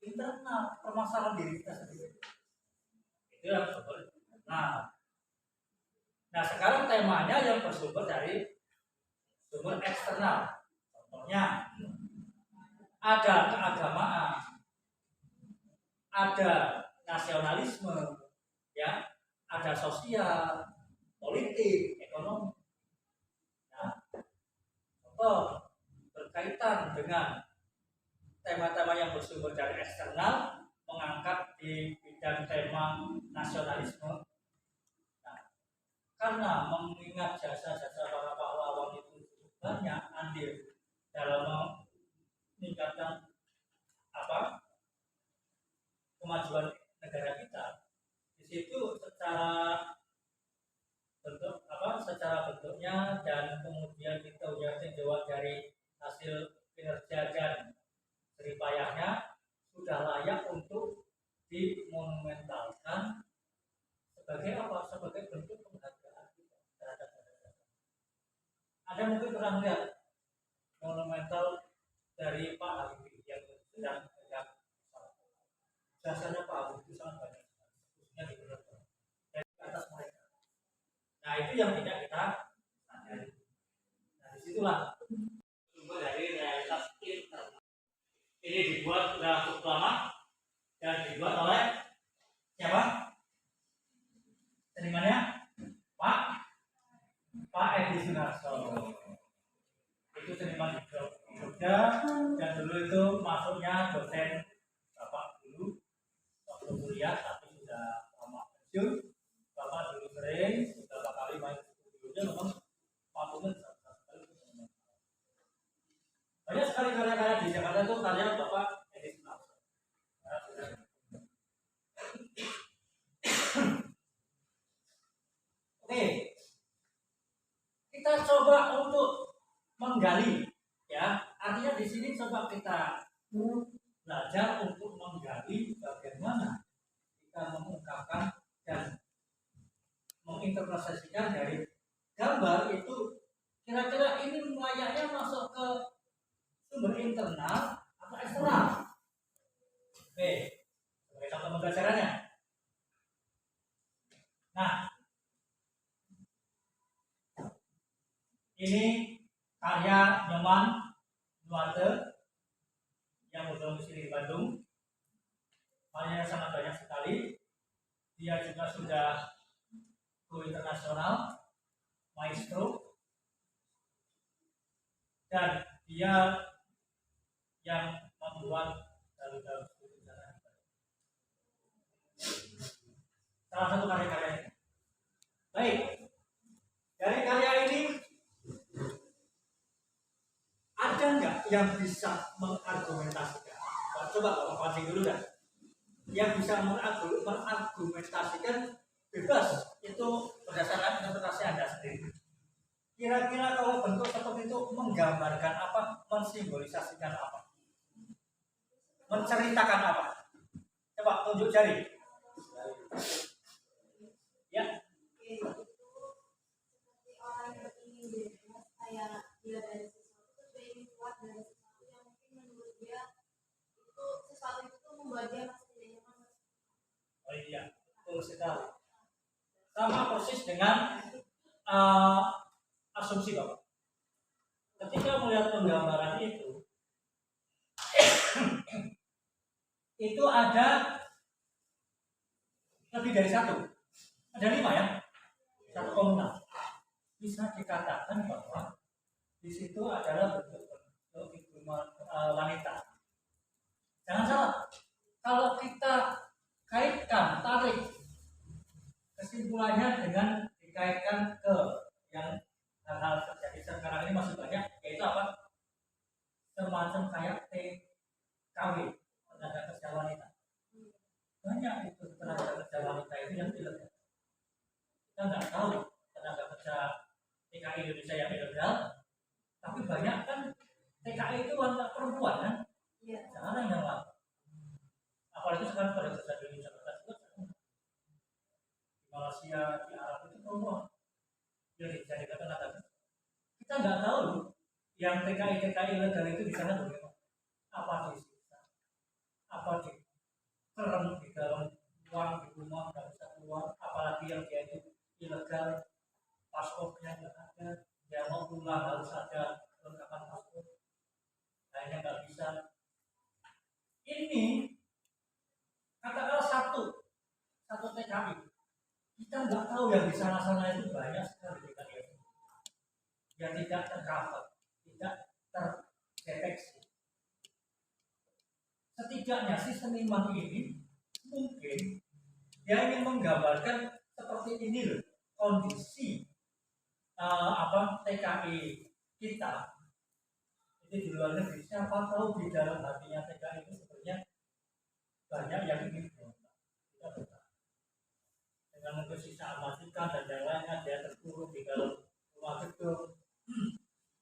Speaker 1: internal, permasalahan diri kita sendiri. Itu yang sumber. Nah sekarang temanya yang bersumber dari sumber eksternal. Contohnya ada keagamaan, ada nasionalisme, ya, ada sosial, politik, ekonomi. Nah, contoh berkaitan dengan tema-tema yang bersumber dari eksternal, mengangkat di bidang tema nasionalisme. Nah, karena mengingat jasa-jasa para pahlawan itu banyak andil dalam meningkatkan kemajuan negara kita. Di situ secara bentuknya dan kemudian kita udah jawab dari hasil kinerja dan jeripayahnya sudah layak untuk dimonumentalkan sebagai apa? Sebagai bentuk penghargaan kita terhadap negara. Ada mungkin pernah melihat monumental dari Pak Habibie yang sedang pegang jasanya Pak Habibie itu sangat banyak, khususnya di atas mereka. Nah itu yang tidak kita sadari. Nah disitulah sumber dari realitas internal. Ini dibuat sudah cukup lama dan dibuat oleh siapa? Senimannya Pak Edi Sunarso. Itu seniman di Jogja dan dulu itu masuknya dosen Bapak dulu waktu kuliah tapi sudah lama pensiun. Bapak dulu sering beberapa kali main studionya memang patungan banyak sekali karya-karya di Jakarta itu karya Bapak Edi Sunarso. Oke, kita coba untuk menggali, ya. Artinya di sini coba kita belajar untuk menggali bagaimana kita mengungkapkan dan menginterpretasikan dari gambar itu kira-kira ini layaknya masuk ke sumber internal atau eksternal. Oke, sebagai contoh pembelajarannya. Nah, ini karya Nyoman Nuarte yang berdomisili di Bandung. Karyanya sangat banyak sekali. Dia juga sudah go internasional, maestro, dan dia yang membuat dalu-dalu sejarah. Salah satu karya-karyanya. Baik, dari karya ini ada nggak yang bisa mengargumentasikan? Coba Bapak pancing dulu dah. Yang bisa mengargumentasikan bebas itu berdasarkan interpretasi Anda sendiri. Kira-kira kalau bentuk seperti itu menggambarkan apa, mensimbolisasikan apa, menceritakan apa? Coba tunjuk jari.
Speaker 3: kayak dia dari sesuatu terus dia ingin keluar dari sesuatu yang mungkin menurut dia itu sesuatu itu tuh membuat dia masih tidak nyaman.
Speaker 1: Oh iya, betul sekali. Sama persis dengan asumsi Bapak. Ketika melihat penggambaran itu ada lebih dari satu, ada 5 ya, satu komunal. Bisa dikatakan bahwa di situ adalah bentuk ibu wanita. Jangan salah, kalau kita kaitkan, tarik kesimpulannya dengan dikaitkan ke yang hal-hal terjadi sekarang ini masih banyak, yaitu apa? Semacam kayak TKW, tenaga kerja wanita. Banyak itu tenaga kerja wanita itu yang ilegal. Kita nggak tahu tenaga kerja TKI Indonesia yang ilegal, tapi banyak kan TKI itu wanita perempuan kan?
Speaker 3: Iya.
Speaker 1: Jangan yang lain. Apalagi sekarang pada kerja di Indonesia juga di Malaysia, di Arab itu perempuan yang dijadikan tenaga kerja. Kita nggak tahu yang TKI ilegal itu di sana bagaimana? Apa disiksa? Apa dikerem di dalam ruang di rumah nggak bisa keluar? Apalagi yang dia itu ilegal, paspornya nggak ada, dia mau pulang harus ada kelengkapan paspor, lainnya nggak bisa. Ini katakanlah satu TKI, kita nggak tahu yang di sana itu banyak sekali TKI yang tidak tercover, tidak terdeteksi. Setidaknya sistem iman ini mungkin dia ingin menggambarkan seperti ini loh kondisi TKI kita itu di luar negeri. Siapa tahu di dalam hatinya TKI itu sebenarnya banyak yang ingin berontak, dengan mungkin sisa matikan dan yang lainnya, dia terkurung di dalam rumah gedung.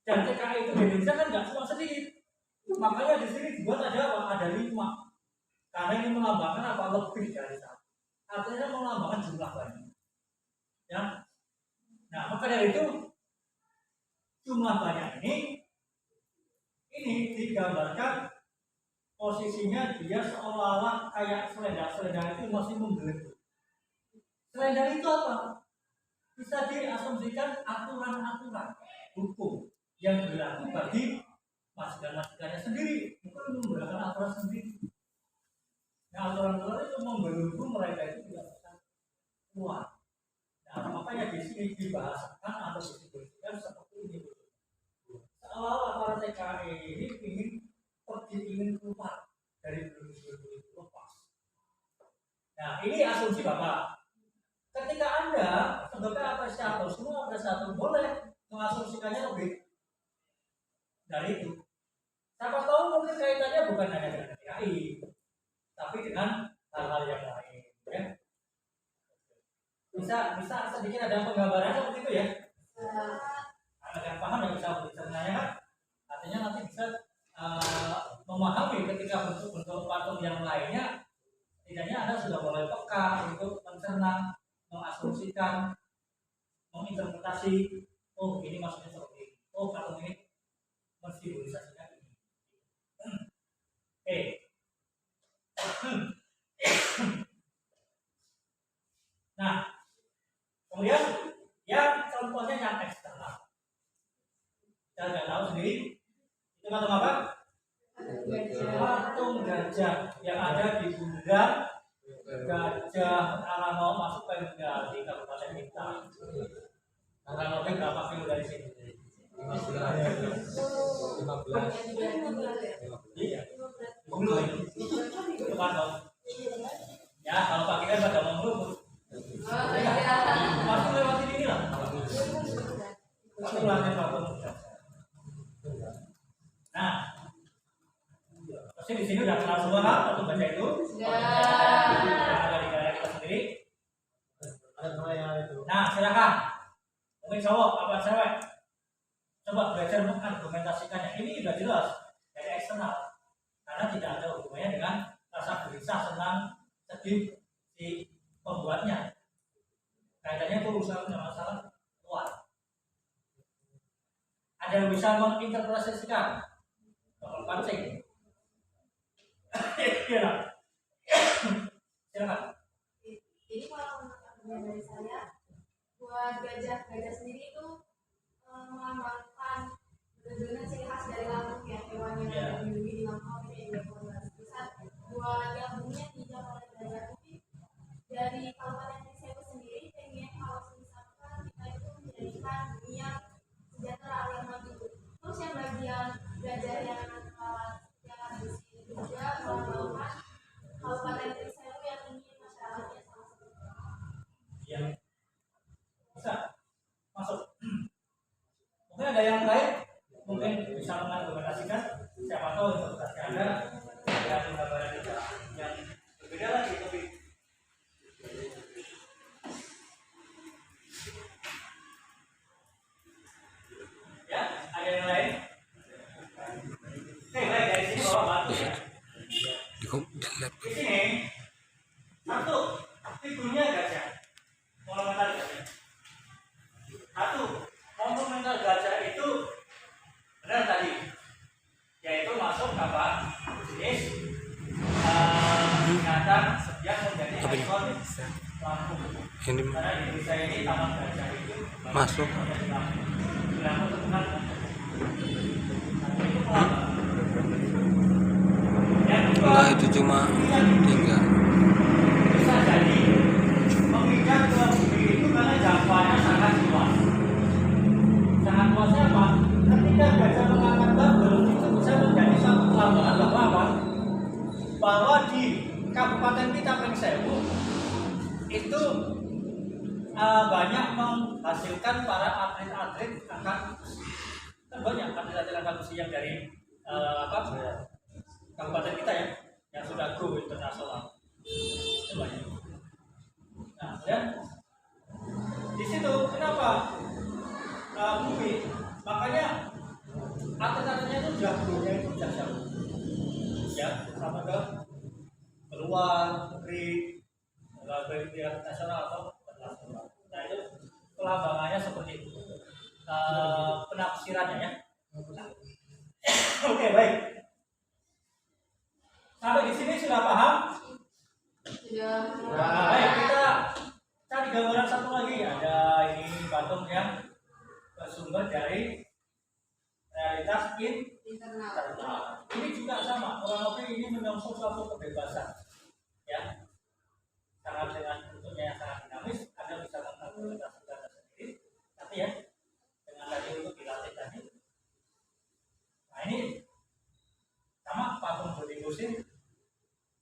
Speaker 1: Dan TKI itu di Indonesia kan nggak cuma sedikit, makanya di sini dibuat ada apa? Ada 5, karena ini melambangkan apa? Lebih dari 1. Artinya melambangkan jumlah banyak. Ya. Nah, maka dari itu jumlah banyak ini digambarkan posisinya dia seolah-olah kayak selendang itu masih menggelegar. Selendang itu apa? Bisa diasumsikan aturan-aturan hukum yang berlaku bagi majikan-majikannya sendiri, bukan menggunakan aturan sendiri. Nah, aturan-aturan itu membelenggu mereka itu tidak bisa keluar. Nah, makanya di sini dibahasakan atau disebutkan seperti ini. Seolah-olah para TKI ini ingin keluar dari belenggu itu lepas. Nah, ini asumsi Bapak. Ketika Anda sebagai apresiator, semua apresiator boleh mengasumsikannya lebih dari itu. Siapa tahu mungkin kaitannya bukan hanya dengan TKI, tapi dengan hal-hal yang lain. Ya. Bisa sedikit ada penggambaran seperti itu ya. Ada yang paham yang bisa bercerita kan? Artinya nanti bisa memahami ketika bentuk-bentuk patung yang lainnya, tidaknya Anda sudah mulai peka untuk mencerna, mengasumsikan, menginterpretasi. Oh, ini maksudnya seperti ini. Oh, patung ini mensimbolisasikan ini. Nah, kemudian yang contohnya yang eksternal. Kita nggak tahu sendiri. Itu patung apa? Patung gajah yang ada di Bunda Gajah arah mau masuk ke di Kabupaten kita. Kurang lebih berapa kilo dari sini?
Speaker 2: 15.
Speaker 1: Iya. Bulu ini. Itu patung. Ya, kalau pagi kan pada mau ngeluput. Patung lewat ini lah. Patung lantai patung. Nah, pasti di sini udah kenal semua kan patung gajah itu? Ada di daerah kita sendiri. Nah, silakan. Mungkin cowok apa cewek? Coba belajar mengargumentasikannya. Ini sudah jelas dari eksternal, karena tidak ada hubungannya dengan rasa gelisah, senang, sedih si pembuatnya. Kaitannya itu urusan masalah luar. Ada Ada yang bisa menginterpretasikan kapal pancing? Iya. Silakan.
Speaker 3: Jadi kalau menurut argumen dari saya, buat gajah sendiri itu melambangkan benar-benar ciri khas dari Lampung ya, hewan yang ada dilindungi di Lampung ini juga hewan besar. Buat gabungnya tidak oleh gajah putih dari Kabupaten Kiseko sendiri, pengen kalau misalkan kita itu menjadikan dunia sejahtera yang maju. Terus yang bagian gajah yang di sini juga melambangkan Kabupaten Kiseko yang ingin masyarakatnya sama seperti
Speaker 1: Yang bisa masuk. Mungkin ada yang lain, mungkin bisa mengargumentasikan. Siapa tahu interpretasi Anda yang gambaran yang berbeda lagi, tapi ya, ada yang lain? Oke, baik, dari sini bawa batu ya. Di sini satu figurnya gajah, monumental gajah. Satu monumental gajah itu benar tadi, yaitu masuk apa jenis binatang yang menjadi ikon Lampung. Karena di Indonesia ini taman gajah itu
Speaker 4: Masuk. Enggak, itu cuma tinggal.
Speaker 1: Bisa jadi memijak ke bumi itu karena jangkauannya sangat luas. Sangat luasnya apa? Ketika gajah mengangkat barbel itu bisa menjadi satu pelambangan bahwa apa? Bahwa di Kabupaten kita Pengsewu itu banyak menghasilkan para atlet-atlet angkat besi. Kan banyak atlet-atlet angkat besi yang dari kabupaten kita ya, yang sudah go internasional. Itu banyak. Nah, dan di situ kenapa bumi? Makanya atlet-atletnya itu jagonya itu jauh, ya, sama ke luar negeri, baik di nasional atau internasional. Nah itu pelambangannya seperti itu, penafsirannya ya. Oke, baik. Sampai di sini sudah paham?
Speaker 3: Sudah.
Speaker 1: Nah, baik, kita cari gambaran satu lagi. Ada ini patung yang bersumber dari realitas internal. Ini juga sama, kurang lebih ini menyongsong suatu kebebasan, ya. Sangat dengan bentuknya yang sangat dinamis, Anda bisa menginterpretasikan sendiri. Tapi ya, dengan tadi untuk dilatih tadi. Nah ini sama patung Budi Gusin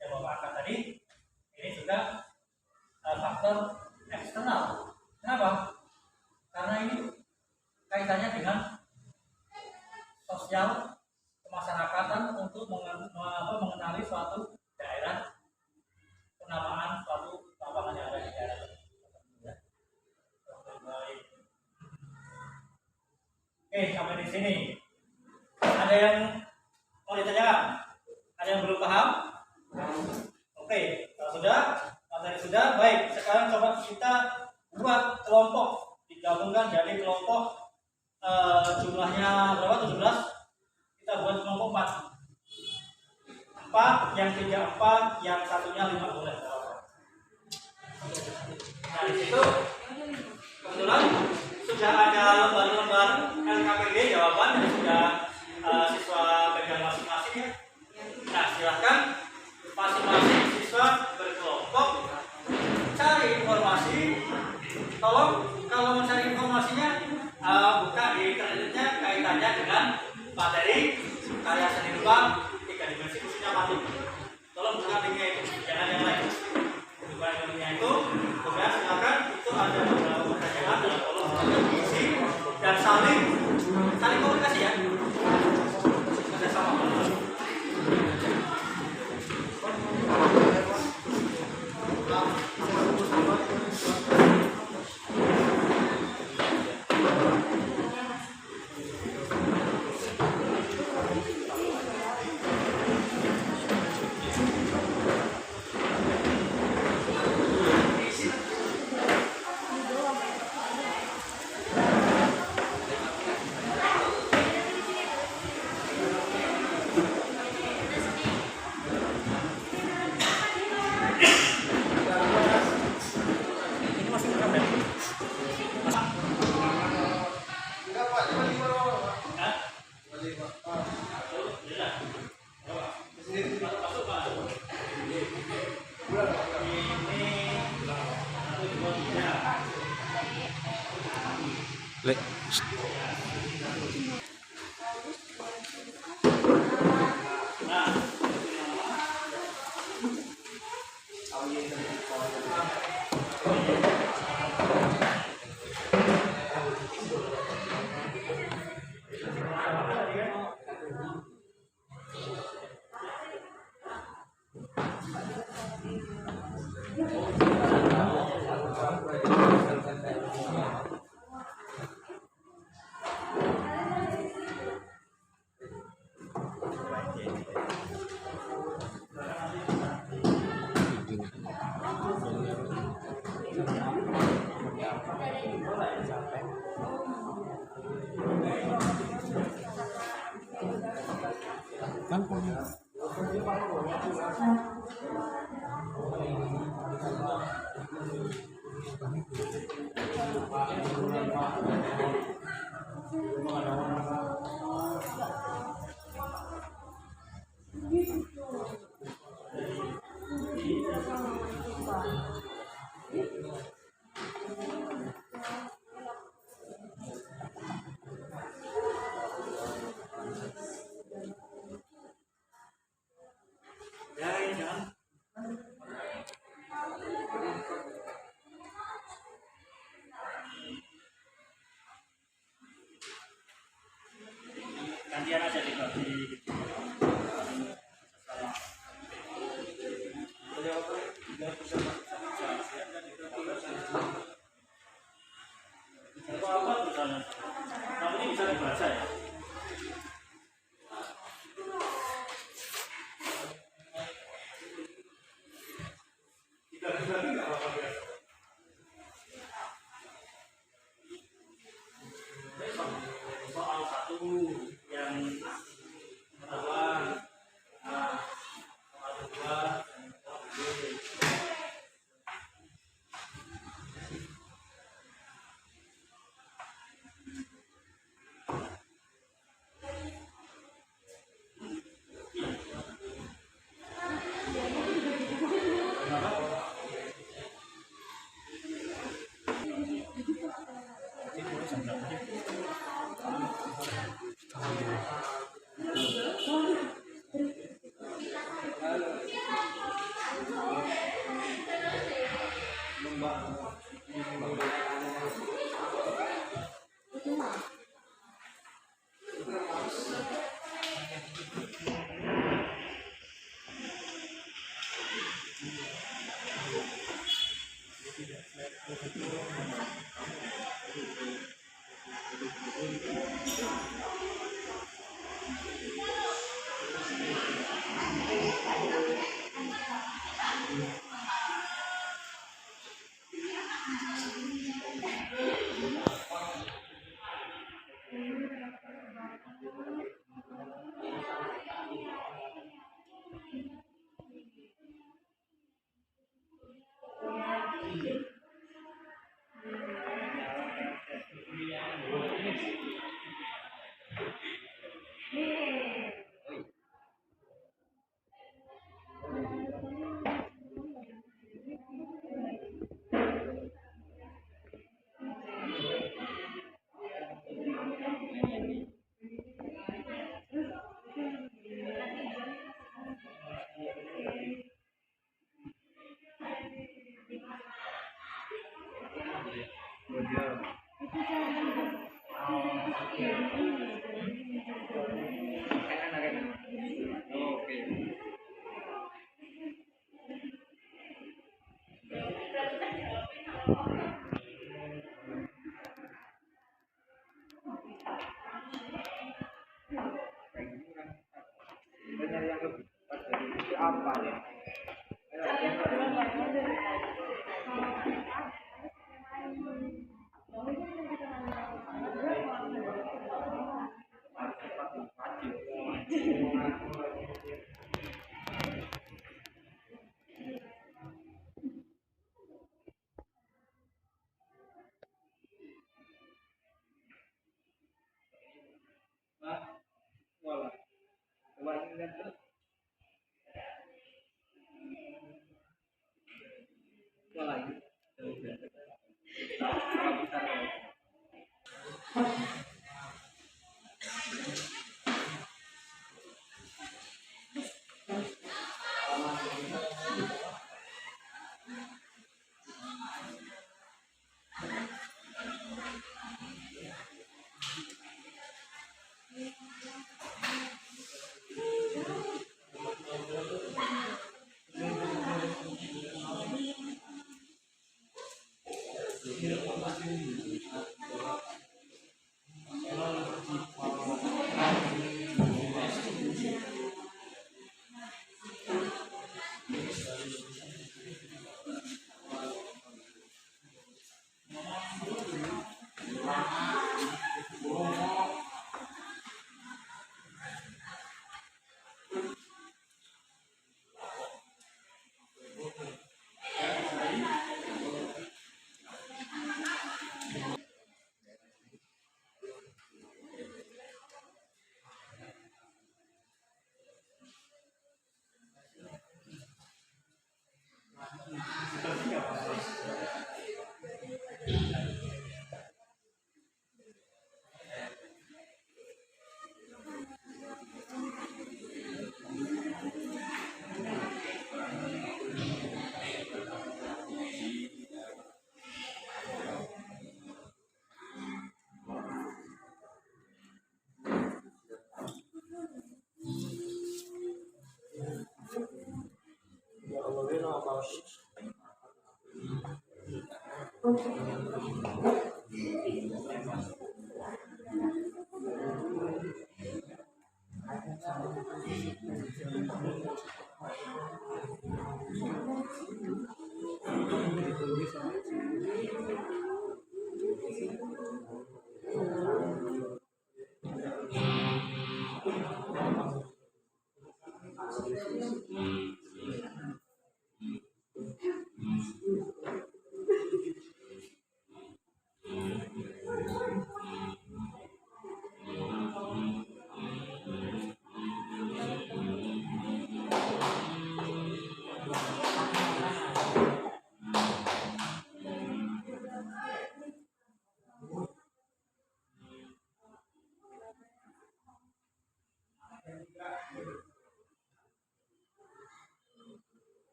Speaker 1: yang Bapak angkat tadi, ini juga faktor eksternal. Kenapa? Karena ini kaitannya dengan sosial kemasyarakatan untuk mengenali suatu daerah, penamaan suatu lapangan yang ada di daerah tersebut. Oke, sampai di sini. Ada yang mau ditanyakan? Ada yang belum paham? Oke, kalau sudah, materi sudah, baik. Sekarang coba kita buat kelompok, digabungkan jadi kelompok jumlahnya berapa? 17. Kita buat kelompok 4, yang 3 4, yang satunya 5 boleh. Nah di situ kebetulan sudah ada lembar-lembar LKPD jawaban yang sudah siswa pegang masing-masing ya. Nah silahkan masing-masing siswa berkelompok cari informasi. Tolong kalau mencari informasinya buka di internetnya kaitannya dengan materi karya seni rupa 3 dimensi khususnya patung. Tolong buka linknya itu, jangan yang lain. Buka linknya itu, kemudian silakan itu ada beberapa pertanyaan dalam kolom diisi dan saling komunikasi ya. Kerjasama.
Speaker 4: Lek.
Speaker 1: Nah,
Speaker 4: Kan punya.
Speaker 1: ya ini jangan. Gantian aja dibagi. Apa tulisannya? Kamu ini bisa dibaca ya? Dibagi-bagi nggak apa-apa biasa. Soal satu yang ketahuan, nah, soal kedua yang ketahuan.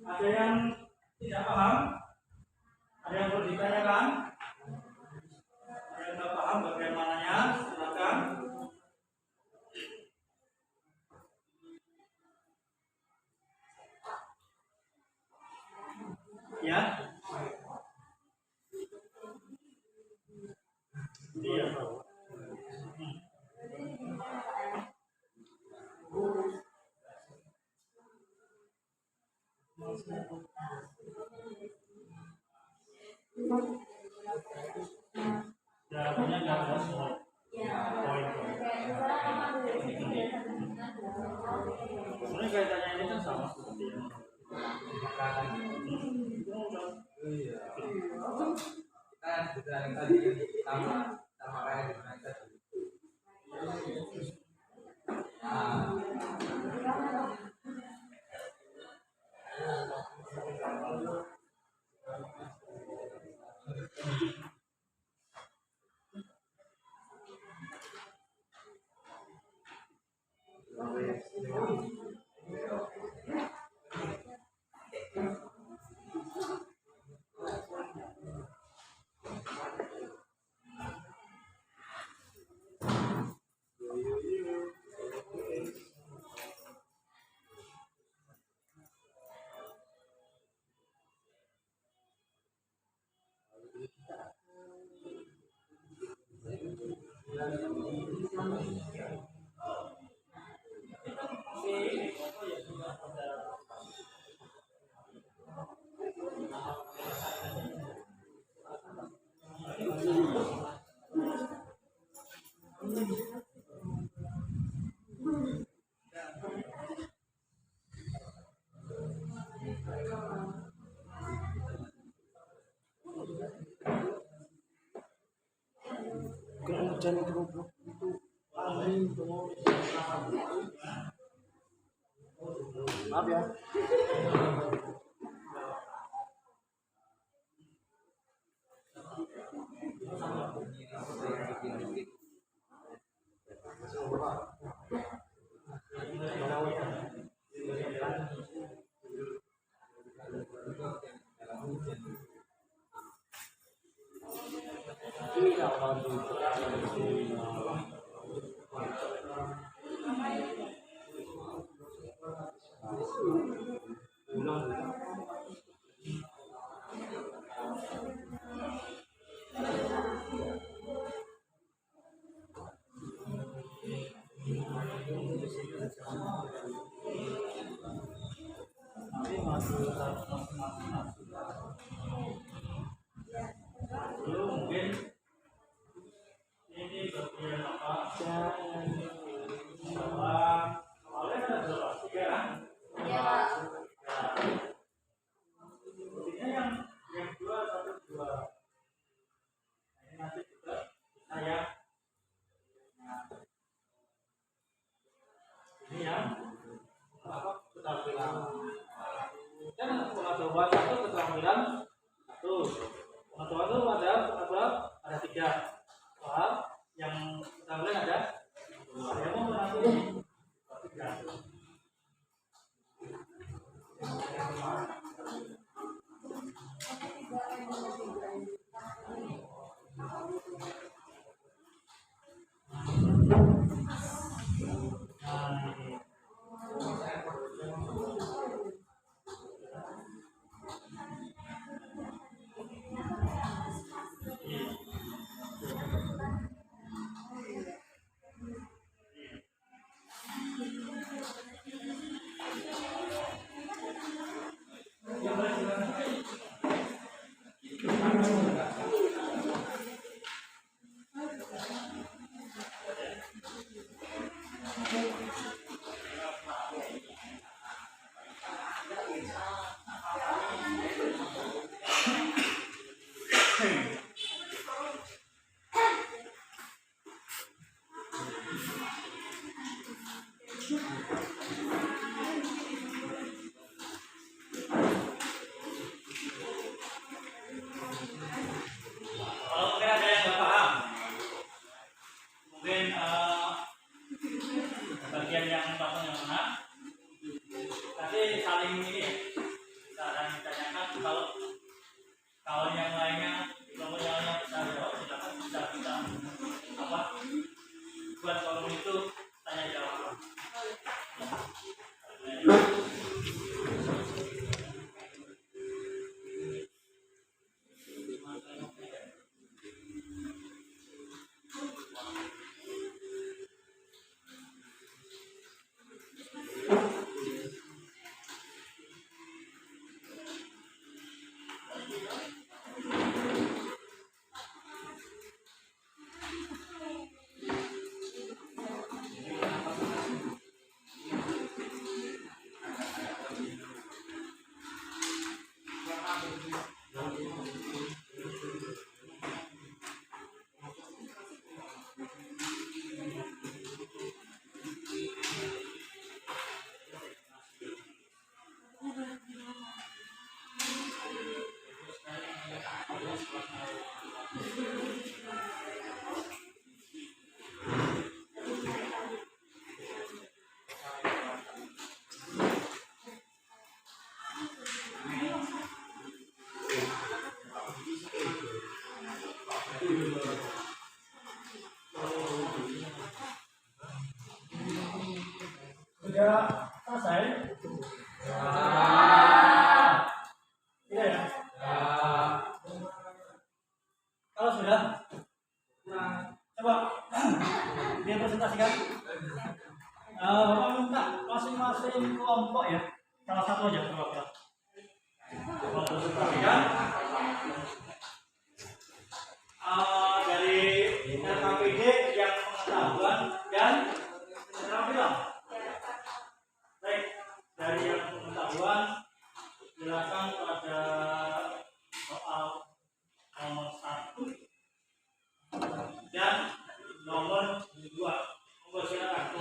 Speaker 1: Ada yang tidak paham? Ada yang perlu ditanyakan? Ada yang tidak paham bagaimananya? Silakan. Ya. Iya. Jawabannya nggak ada semua poin. Sebenarnya kaitannya ini kan sama seperti yang makanan.
Speaker 2: Iya. Kita sudah yang tadi sama kayak di mana tadi.
Speaker 5: Kemudian kerupuk itu angin semua. Maaf ya.
Speaker 1: Nanti masuk masing-masing masuk. Dulu mungkin ini bagian apa? Bahwa awalnya ada berapa? 3 kan?
Speaker 3: Iya, Pak.
Speaker 1: Intinya yang 2 1 2. Nah, ini nanti juga bisa ya. Nah, ini yang apa? Keterampilan. Dan pengetahuan 1 keterampilan 1. Pengetahuan itu ada 3. Soal yang keterampilan ada 2. Yang mau nanti 3. Kalau mungkin ada yang nggak paham, mungkin bagian yang paham yang mana, nanti saling ini ya, saling ditanyakan. Kalau yang lainnya, kalau yang lainnya bisa jawab, silakan bisa apa buat kolom itu tanya jawab. Sudah selesai? Tidak ya? Kalau sudah, coba dia presentasikan. Bapak minta masing-masing kelompok ya, salah satu aja kelompok. Bapak presentasikan. Dari RKPD yang pengetahuan dan keterampilan. Baik, dari yang pengetahuan silakan pada soal nomor 1 dan nomor 2. Monggo silakan.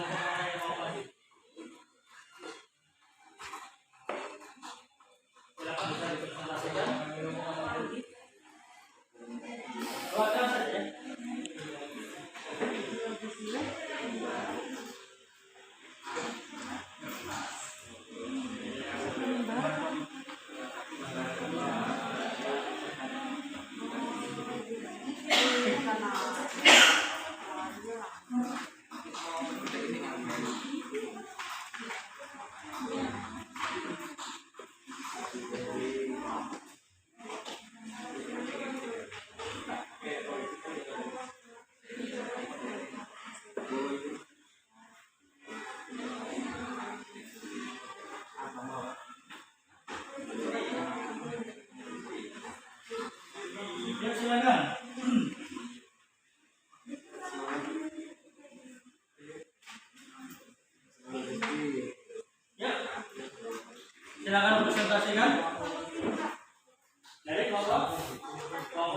Speaker 1: Silakan presentasikan. Dari kelompok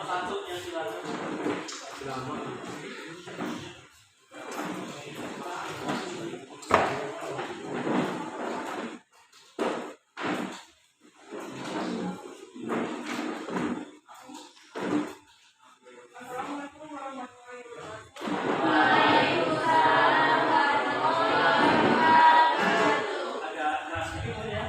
Speaker 1: satu yang silakan. Agak keras sedikit ya.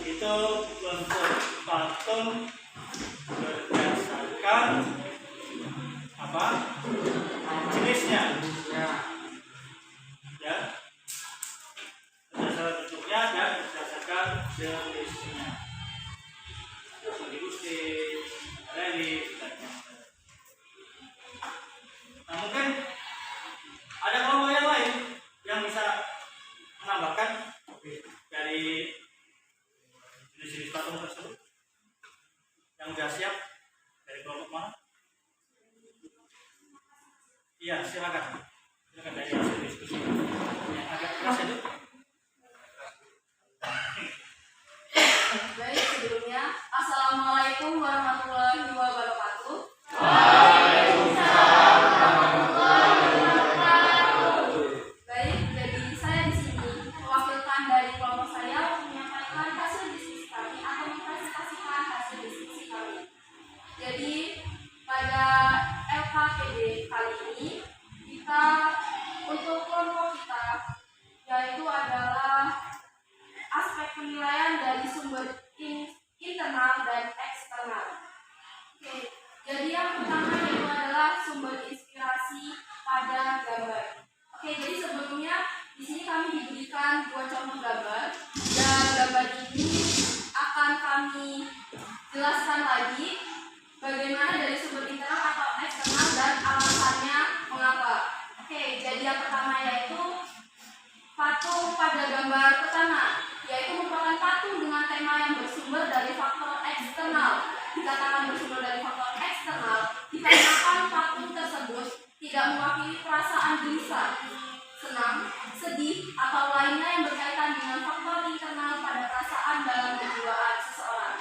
Speaker 1: Itu bentuk patung berdasarkan apa jenisnya ya, berdasarkan bentuknya dan berdasarkan jenisnya seperti usik, relief dan lain-lain. Nah mungkin ada kelompok yang lain yang bisa menambahkan dari jenis-jenis patung tersebut yang sudah siap dari kelompok mana? Iya silakan dari hasil diskusi yang agak keras itu.
Speaker 3: Baik, sebelumnya Assalamualaikum warahmatullahi wabarakatuh. Baik, jadi saya di sini mewakilkan dari kelompok saya untuk menyampaikan hasil diskusi kami atau mempresentasikan hasil diskusi kami. Jadi pada LKPD kali ini kita untuk kelompok kita yaitu adalah aspek penilaian dari sumber internal dan eksternal. Oke, jadi yang pertama itu adalah sumber inspirasi pada gambar. Oke, jadi sebelumnya di sini kami diberikan 2 contoh gambar dan gambar ini akan kami jelaskan lagi bagaimana dari sumber internal atau eksternal dan alasannya mengapa. Oke, jadi yang pertama yaitu patung pada gambar pertama, yaitu merupakan patung dengan tema yang bersumber dari faktor eksternal. Dikatakan bersumber dari faktor eksternal dikarenakan patung tersebut tidak mewakili perasaan gelisah, senang, sedih, atau lainnya yang berkaitan dengan faktor internal pada perasaan dalam kejiwaan seseorang.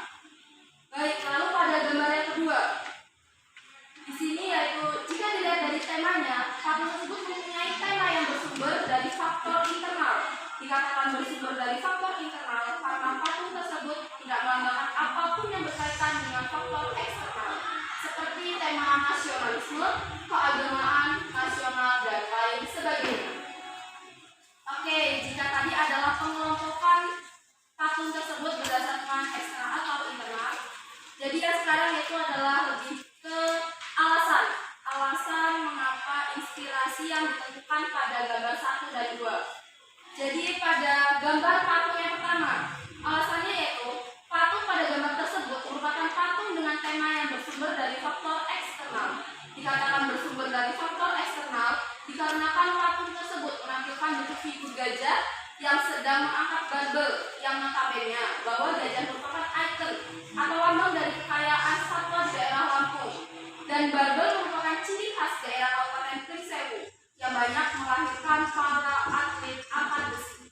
Speaker 3: Baik, lalu pada gambar yang kedua, di sini yaitu jika dilihat dari temanya, patung tersebut mempunyai tema yang bersumber dari faktor internal. Dikatakan bersumber dari faktor internal karena patung tersebut tidak melambangkan apapun yang berkaitan dengan faktor eksternal, seperti tema nasionalisme, keagamaan, nasional, dan lain sebagainya. Oke, jika tadi adalah pengelompokan patung tersebut berdasarkan eksternal atau internal, jadi yang sekarang itu adalah lebih ke alasan mengapa inspirasi yang ditentukan pada gambar 1 dan 2. Jadi pada gambar patung yang pertama, alasannya yaitu Patung pada gambar tersebut merupakan patung dengan tema yang bersumber dari faktor eksternal. Dikatakan bersumber dari faktor eksternal dikarenakan patung tersebut menampilkan bentuk figur gajah yang sedang mengangkat barbel, yang notabene bahwa gajah merupakan ikon atau lambang dari kekayaan satwa di daerah Lampung, dan barbel merupakan ciri khas daerah Kabupaten Pringsewu yang banyak melahirkan para atlet angkat besi.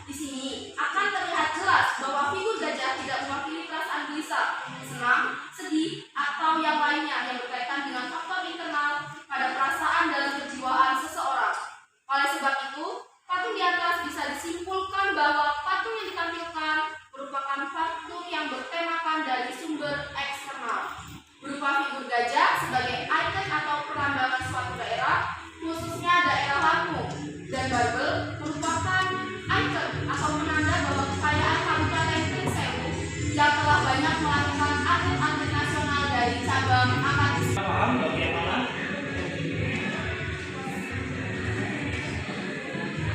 Speaker 3: Di sini akan terlihat jelas bahwa figur gajah tidak mewakili perasaan gelisah, senang, sedih, atau yang lainnya yang berkaitan dengan faktor internal pada perasaan dalam kejiwaan seseorang. Oleh sebab itu, patung di atas bisa disimpulkan bahwa patung yang ditampilkan merupakan patung yang bertemakan dari sumber eksternal, berupa figur gajah sebagai ikon atau perambangan suatu daerah, khususnya daerah Lampung, dan barbel merupakan ikon atau penanda bahwa kekayaan Kabupaten Pringsewu yang telah banyak melahirkan atlet-atlet nasional dari cabang angkat besi.
Speaker 1: Kita paham bagaimana?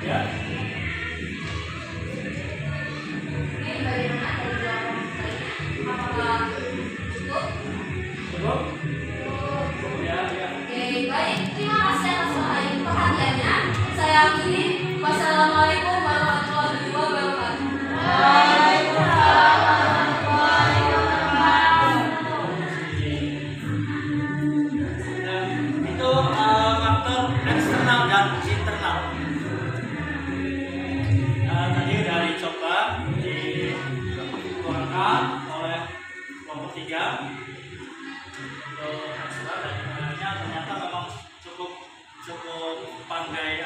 Speaker 1: Ya.
Speaker 3: Oke, bagaimana dari jawaban lainnya? Apakah cukup?
Speaker 1: Cukup? Ya, ya.
Speaker 3: Oke, baik. Terima kasih atas perhatiannya. Saya akhiri. Wassalamualaikum warahmatullahi wabarakatuh.
Speaker 1: Itu faktor eksternal dan internal. Tadi sudah dicoba dikeluarkan oleh kelompok 3 untuk eksternal dan internalnya, ternyata memang cukup pandai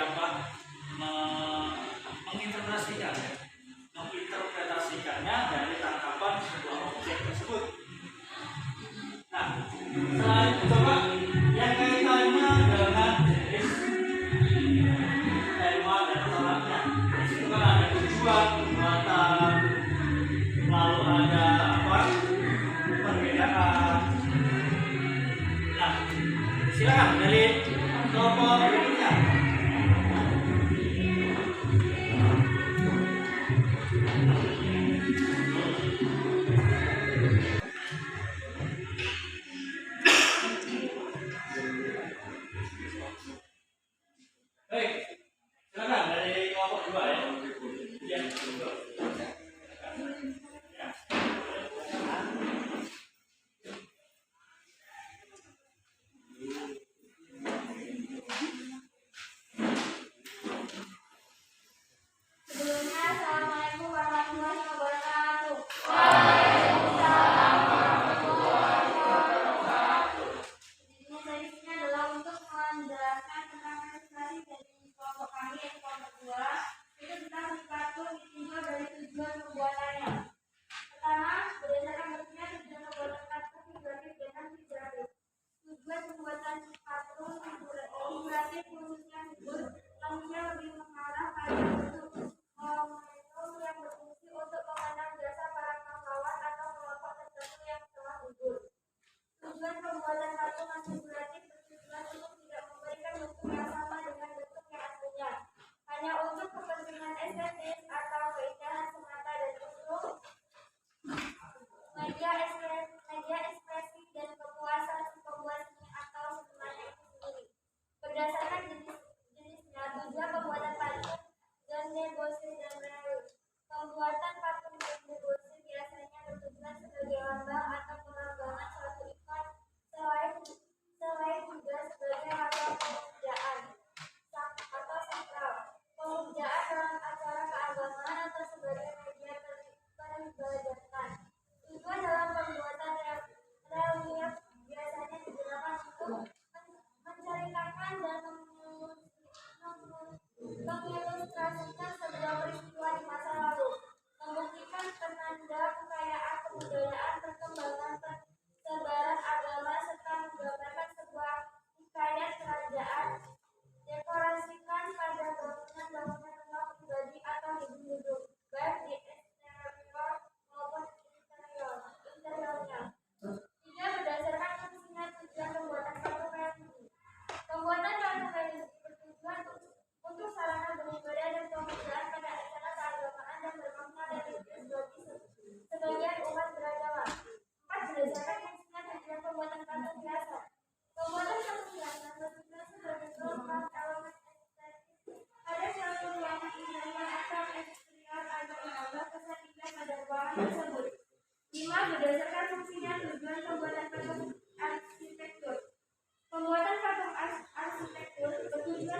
Speaker 1: menginterpretasikannya dari tangkapan sebuah objek tersebut. Nah, selain itu coba yang kaitannya dengan jenis tema dan syaratnya. Di situ kan ada tujuan, perbuatan, lalu ada perbedaan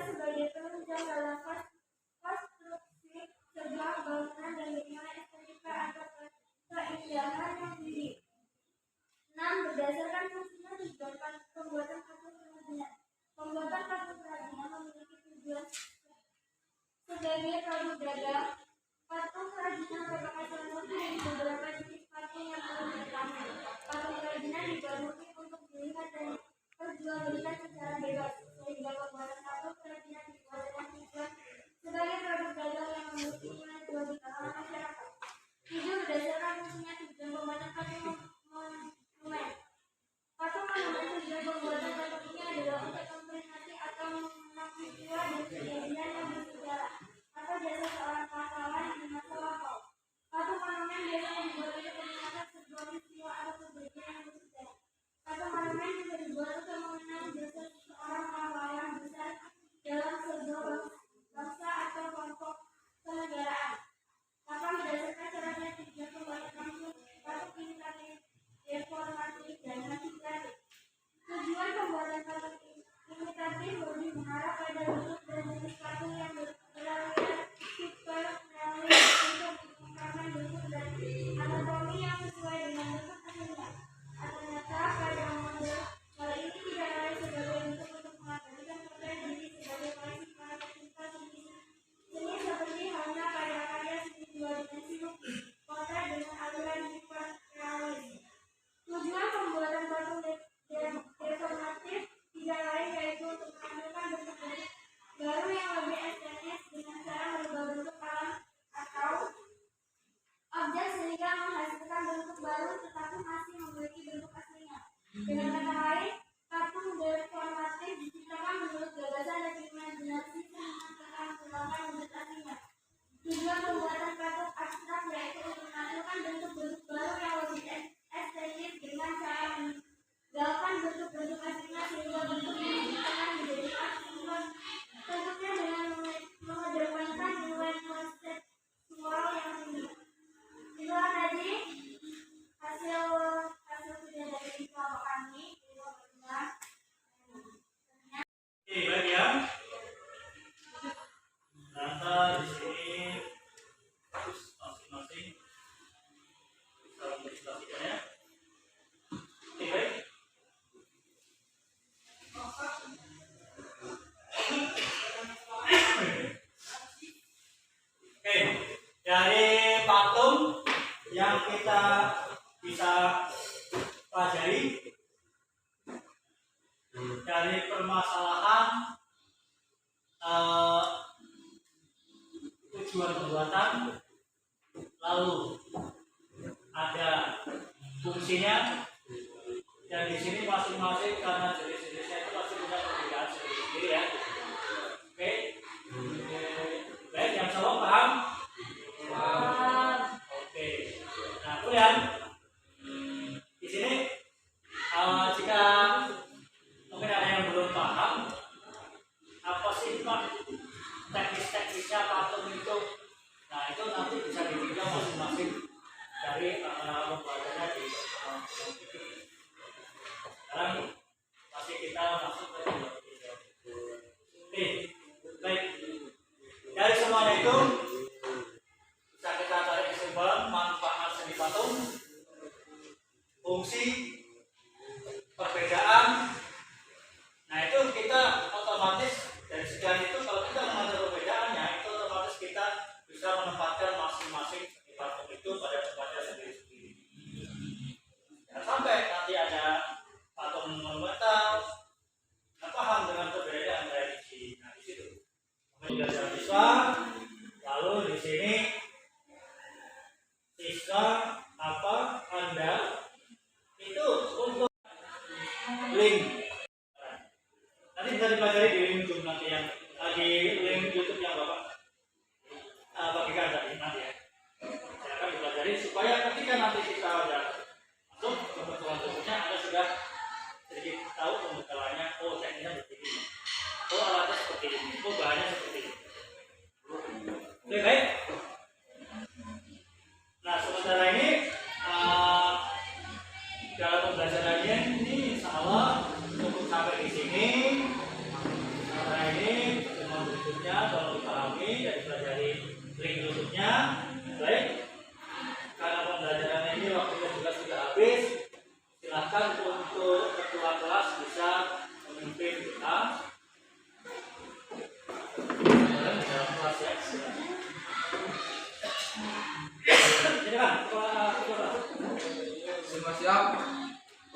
Speaker 3: sebagai penunjang dalam konstruksi sebuah bangunan dan bagaimana estetika atau keindahan yang diri. 6. Berdasarkan fungsinya tujuan pembuatan patung kerajinan. Pembuatan patung kerajinan memiliki tujuan sebagai produk dagang. Patung kerajinan merupakan salah satu dari beberapa jenis patung yang paling berkembang. Patung kerajinan dibuat mungkin untuk dilihat dan perjualbelikan secara bebas, sehingga pembuatan patung kerajinan dibuat dengan tujuan sebagai produk dagang yang memiliki nilai jual di kalangan masyarakat. 7. Berdasarkan fungsinya tujuan pembuatan patung monumen. Patung monumen tujuan pembuatan patung ini adalah untuk memperingati atau mengenang peristiwa dan kejadian yang bersejarah atau jasa seorang pahlawan di masa lampau. Patung monumen biasanya dibuat untuk mengingatkan sebuah peristiwa atau kejadian yang bersejarah. Patung monumen juga dibuat untuk mengenang jasa seorang pahlawan besar dalam sebuah bangsa atau kelompok kenegaraan. 8. Berdasarkan caranya tujuan pembuatan patung imitatif, deformatif, dan manipulatif. Tujuan pembuatan patung imitatif lebih mengarah pada bentuk dan jenis patung yang beraliran super realis untuk mengungkapkan bentuk dan anatomi yang sesuai dengan bentuk aslinya. Ternyata pada model hal ini tidak lain sebagai bentuk untuk mengabadikan potret diri sebagai koleksi para pecinta seni seperti halnya pada karya seni dua dimensi lukis, potret dengan aliran super realis. Tujuan pembuatan patung deformatif tidak lain yaitu untuk menampilkan bentuk-bentuk baru yang lebih estetis dengan cara merubah bentuk alam atau objek sehingga menghasilkan bentuk baru tetapi masih memiliki bentuk aslinya. Dengan kata lain, patung deformatif diciptakan menurut gagasan dan imajinasi sehingga telah menghilangkan bentuk aslinya. Tujuan pembuatan patung abstrak yaitu untuk menampilkan bentuk-bentuk baru yang lebih estetis dengan cara meninggalkan bentuk-bentuk aslinya sehingga bentuk yang diciptakan menjadi abstrak. Tentunya dengan mengedepankan nilai konseptual yang tinggi. Itulah tadi hasil kerja dari kelompok kami di kelompok 2.
Speaker 1: Oke, baik ya. Ternyata di sini terus masing-masing bisa mengilustrasikan ya. Oke, baik. Oke, dari patung yang kita bisa pelajari dari permasalahan tujuan pembuatan, lalu ada fungsinya, dan di sini masing-masing karena jenis-jenisnya itu pasti punya perbedaan sendiri ya. Oke, baik, yang salah paham? Oke, nah kemudian di sini jika mungkin ada yang belum paham apa sih Pak teknis-teknisnya patung itu, nah itu nanti bisa ditinjau masing-masing dari pembuatannya di sekarang masih kita masuk ke video. Oke, baik, dari semuanya itu bisa kita tarik kesimpulan manfaat seni patung, fungsi, perbedaan. Nah itu kita otomatis dari sekian itu kalau kita mengambil perbedaannya itu otomatis kita bisa menempatkan masing-masing seni patung itu pada tempatnya sendiri-sendiri. Jangan sampai nanti ada patung monumental nggak paham dengan perbedaan tradisi. Nah di situ kemudian siswa, lalu di sini siswa apa Anda itu untuk link nanti bisa dipelajari di link YouTube nanti yang di link YouTube yang Bapak bagikan tadi nanti ya. Silakan dipelajari supaya ketika nanti kita sudah masuk ke pertemuan-pertemuannya Anda sudah sedikit tahu pembekalannya. Oh tekniknya seperti ini, oh alatnya seperti ini, oh bahannya seperti ini. Oke, baik. Nah sementara ini dalam pembelajarannya ini insya Allah cukup sampai di sini. Sementara ini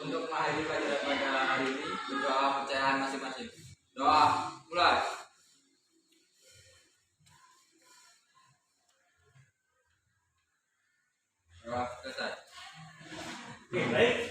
Speaker 2: untuk mengakhiri pelajaran pada hari ini berdoa pecahan masing-masing. Doa mulai. Doa selesai.
Speaker 1: Oke, baik.